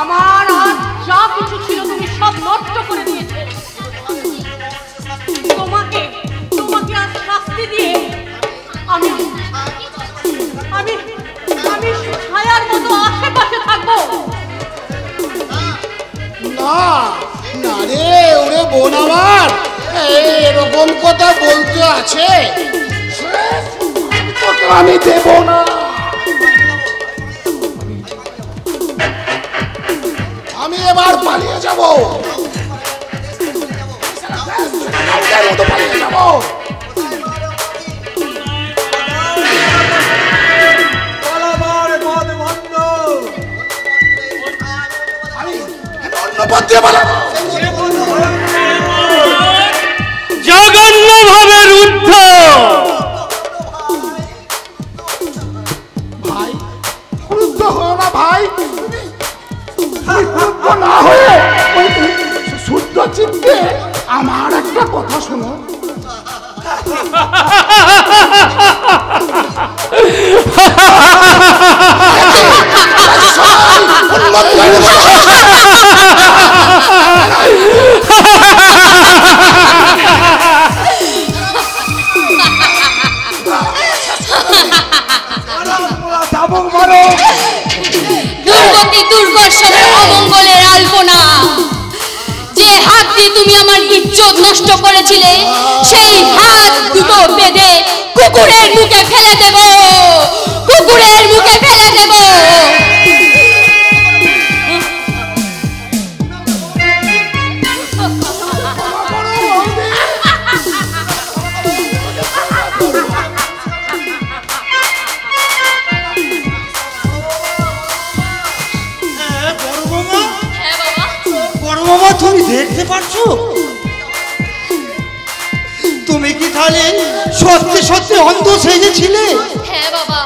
আমার আজ যা কিছু ছিল তুমি সব নষ্ট করে দিয়েছে। তোমাকে আজ শাস্তি দিয়ে আমি আমি আমি ছায়ার মতো আশেপাশে থাকবো। না না রে ওরে বোন আমার, এরকম কথা বলতে আছে তোকে আমি দেব না। আমি এবার পালিয়ে যাব, পালিয়ে যাব। জঘন্যভাবে রুদ্ধ দুর্গতি দুর্গর্ষণের অমঙ্গলের আলপনা, যে হাত দিয়ে তুমি আমার ইজ্জত নষ্ট করেছিলে সেই হাত দুটো বেঁধে কুকুরের মুখে ফেলে দেব, কুকুরের মুখে ফেলে দেব। বাবা তুমি দেখতে পাচ্ছো? তুমি কি তাহলে সত্যি সত্যি অন্ধ সেজেছিলে? হ্যাঁ বাবা,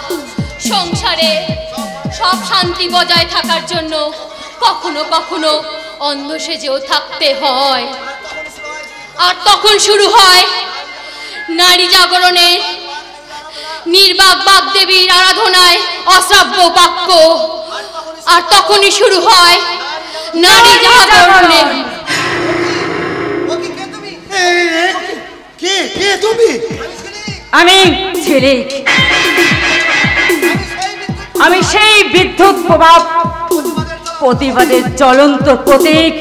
সংসারে সব শান্তি বজায় থাকার জন্য কখনো কখনো অন্ধ সেজেও থাকতে হয়। আর তখন শুরু হয় নারী জাগরণের নির্বাক বাগদেবীর আরাধনায় অশ্রাব্য বাক্য, আর তখনই শুরু হয় নারী জাগরণের। কে কে তুমি? আমি ছেলে, আমি সেই বিদ্যুৎ প্রভাব প্রতিবাদের জ্বলন্ত প্রতীক,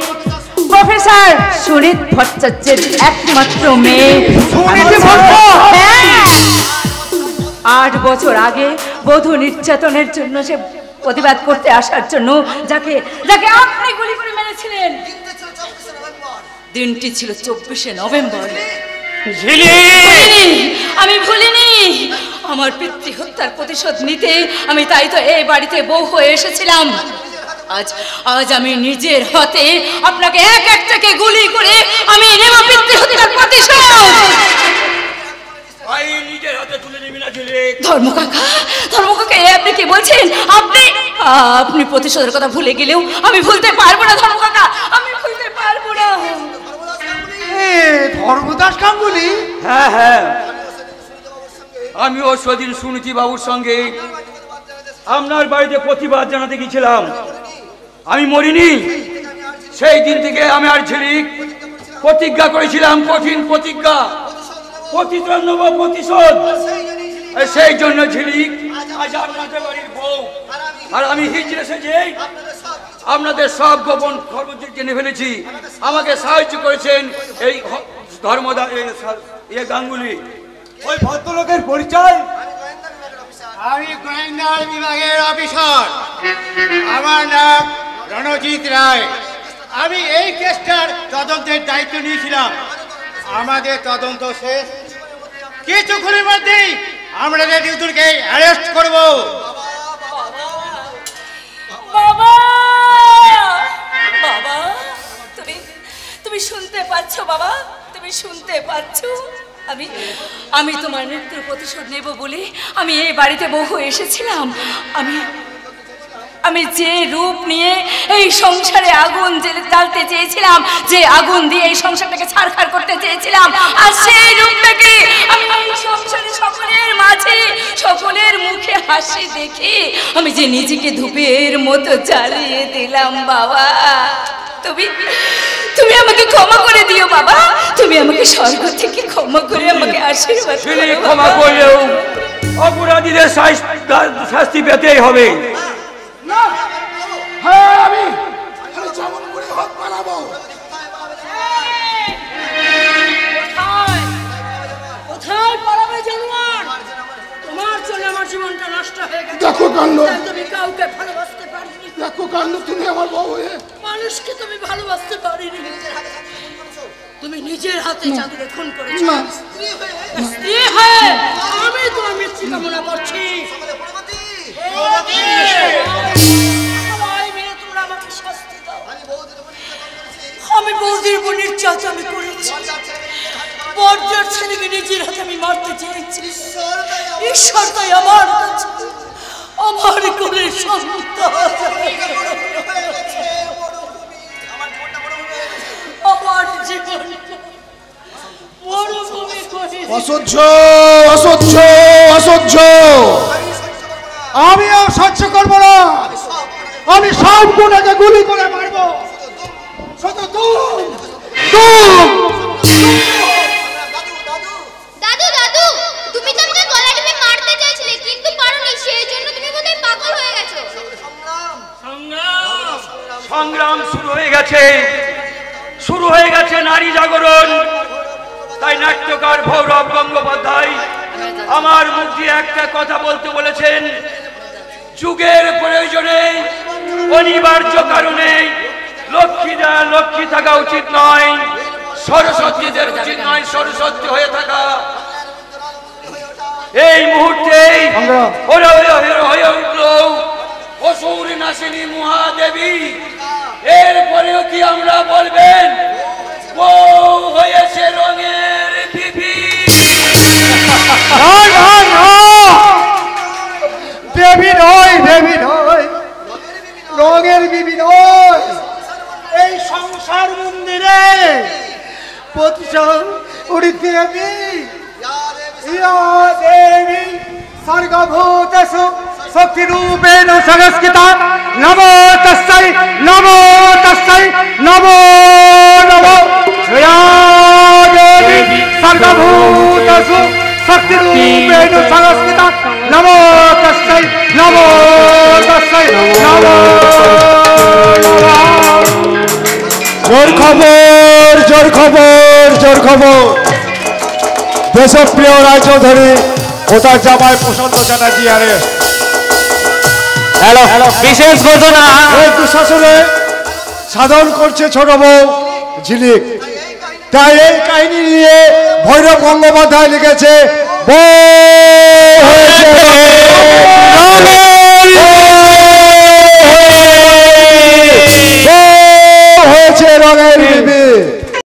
প্রফেসর সুনীত ভট্টাচার্যের একমাত্র মেয়ে। 8 বছর আগে বধূ নির্যাতনের জন্য সে প্রতিবাদ করতে আসার জন্য যাকে যাকে আপনি গুলি করে মেরেছিলেন। দিনটি ছিল 24শে নভেম্বর। আমি ভুলিনি, আমার পিতৃ হত্যার প্রতিশোধ নিতে আমি তাই তো এই বাড়িতে বউ হয়ে এসেছিলাম। আজ আজ আমি নিজের হাতে আপনাকে এক একটাকে গুলি করে আমি নেব পিতৃ হত্যার প্রতিশোধ। নিজের হাতে তুলে নিবি না ধর্মকাকা, ধর্মকাকা আপনি কি বলছেন? আপনি প্রতিশোধের কথা ভুলে গেলেও আমি ভুলতে পারবো না ধর্মকাকা, আমি ভুলতে পারবো না। ধর্মদাস গাঙ্গুলি? হ্যাঁ হ্যাঁ, আমিও সেদিন সুনীতি বাবুর সঙ্গে আপনার বাড়িতে প্রতিবাদ জানাতে গিয়েছিলাম। আমি মরিনি। সেই দিন থেকে আমি আর ঝিলিক প্রতিজ্ঞা করেছিলাম, কঠিন প্রতিজ্ঞা, প্রতিশোধ নেব, প্রতিশোধ। সেই জন্য ঝিলিক আজ আপনাদের বাড়ির বউ, আর আমি হিজড়ে সেজে আপনাদের সব গোপন খবর জেনে ফেলেছি। আমাকে সাহায্য করেছেন এই ধর্মদা গাঙ্গুলি। ওই ভদ্রলোকের পরিচয়? আমি গোয়েন্দা বিভাগের অফিসার, আমার নাম রণজিৎ রায়। আমি এই কেসটার তদন্তের দায়িত্ব নিয়েছিলাম। আমাদের তদন্ত শেষ, কিছুক্ষণের মধ্যেই আমরা দুজনকে অ্যারেস্ট করব। বাবা, বাবা, তুমি শুনতে পাচ্ছ বাবা? তুমি শুনতে পাচ্ছ? আমি তোমার মৃত্যুর প্রতিশোধ নেব বলে আমি এই বাড়িতে বউ হয়ে এসেছিলাম। আমি যে রূপ নিয়ে এই সংসারে আগুন জ্বালতে চেয়েছিলাম, যে আগুন দিয়ে এই সংসারটাকে ছারখার করতে চেয়েছিলাম, আর সেই রূপটাকে আমি এই সংসারে সকলের মাঝে সকলের মুখে হাসি দেখে আমি যে নিজেকে ধূপের মতো জ্বালিয়ে দিলাম। বাবা, তুমি আমাকে ক্ষমা করে দিও বাবা, তুমি আমাকে স্বর্গ থেকে ক্ষমা করে আমাকে আশীর্বাদ করো। ক্ষমা করলেও অপরাধীদের শাস্তি পেতেই হবে। আমি যেমন করে হোক পালাবো। কোথায় পালাবে জানোয়ার? তোমার জন্য আমার জীবনটা নষ্ট হয়ে গেছে। দেখো কাণ্ড, তুমি কাউকে ভালোবাসতে পারিনি। দেখো কাণ্ড, তুমি আমার বউ হয়ে মানুষকে তুমি ভালোবাসতে পারিনি। তুমি নিজের হাতে চাঁদুরে খুন করেছো। স্ত্রী হয়ে আমি তোমার মৃত্যু কামনা করছি। আমি বৌদির উপর নির্যাতন করেছি, বর্জার ছেলেকে নিজের হাতে আমি মারতে চেয়েছি। ঈশ্বর তাই আমার কাছে আমার করে সন্তান আমার জীবন মরুভূমি করে অসহ্য অসহ্য অসহ্য। আমিও সহ্য করবো না, আমি সব গুণাকে গুলি করে মারবো। শুধু তুম তুম। দাদু দাদু, তুমি তো আমাকে গলা টিপে মারতে চাইছিলে কিন্তু পারোনি, সেই জন্য তুমি বোধহয় পাগল হয়ে গেছো। সংগ্রাম শুরু হয়ে গেছে, শুরু হয়ে গেছে নারী জাগরণ। তাই নাট্যকার ভৈরব গঙ্গোপাধ্যায় আমার মুখ দিয়ে একটা কথা বলতে বলেছেন, যুগের প্রয়োজনে অনিবার্য কারণে লক্ষ্মী থাকা উচিত নয়, সরস্বতীদের উচিত নয় সরস্বতী হয়ে থাকা। এই মুহূর্তে হয়ে উঠল অসুর নাসিনী মহাদেবী। এরপরেও কি আমরা বলবেন বউ হয়েছে রঙের বিবি? দেবী নয়, দেবী নয়, রঙের বিবি নয়। এই সংসার মন্দিরে প্রতিষ্ঠান উড়ি দেবী, ইয়া দেবী সর্গভূতেষু শক্তিরূপেণ সংস্কৃতা। নমো তস্मै নমো তস্मै নমো নমো। ইয়া দেবী সর্গভূতেষু শক্তিরূপেণ সংস্কৃতা। নমো তস্मै নমো তস্मै নমো নমঃ। জোর খবর, জোর খবর, জোর খবর। দেশপ্রিয় রায়চৌধুরী ও তার জামাই প্রশান্ত চ্যাটার্জি অ্যারেস্ট। হ্যালো, বিশেষ ঘোষণা। এই দুঃশাসনে সাধন করছে ছোট বউ ঝিলিক। তাই এই কাহিনী নিয়ে ভৈরব গঙ্গোপাধ্যায় লিখেছে হয়েছে রঙের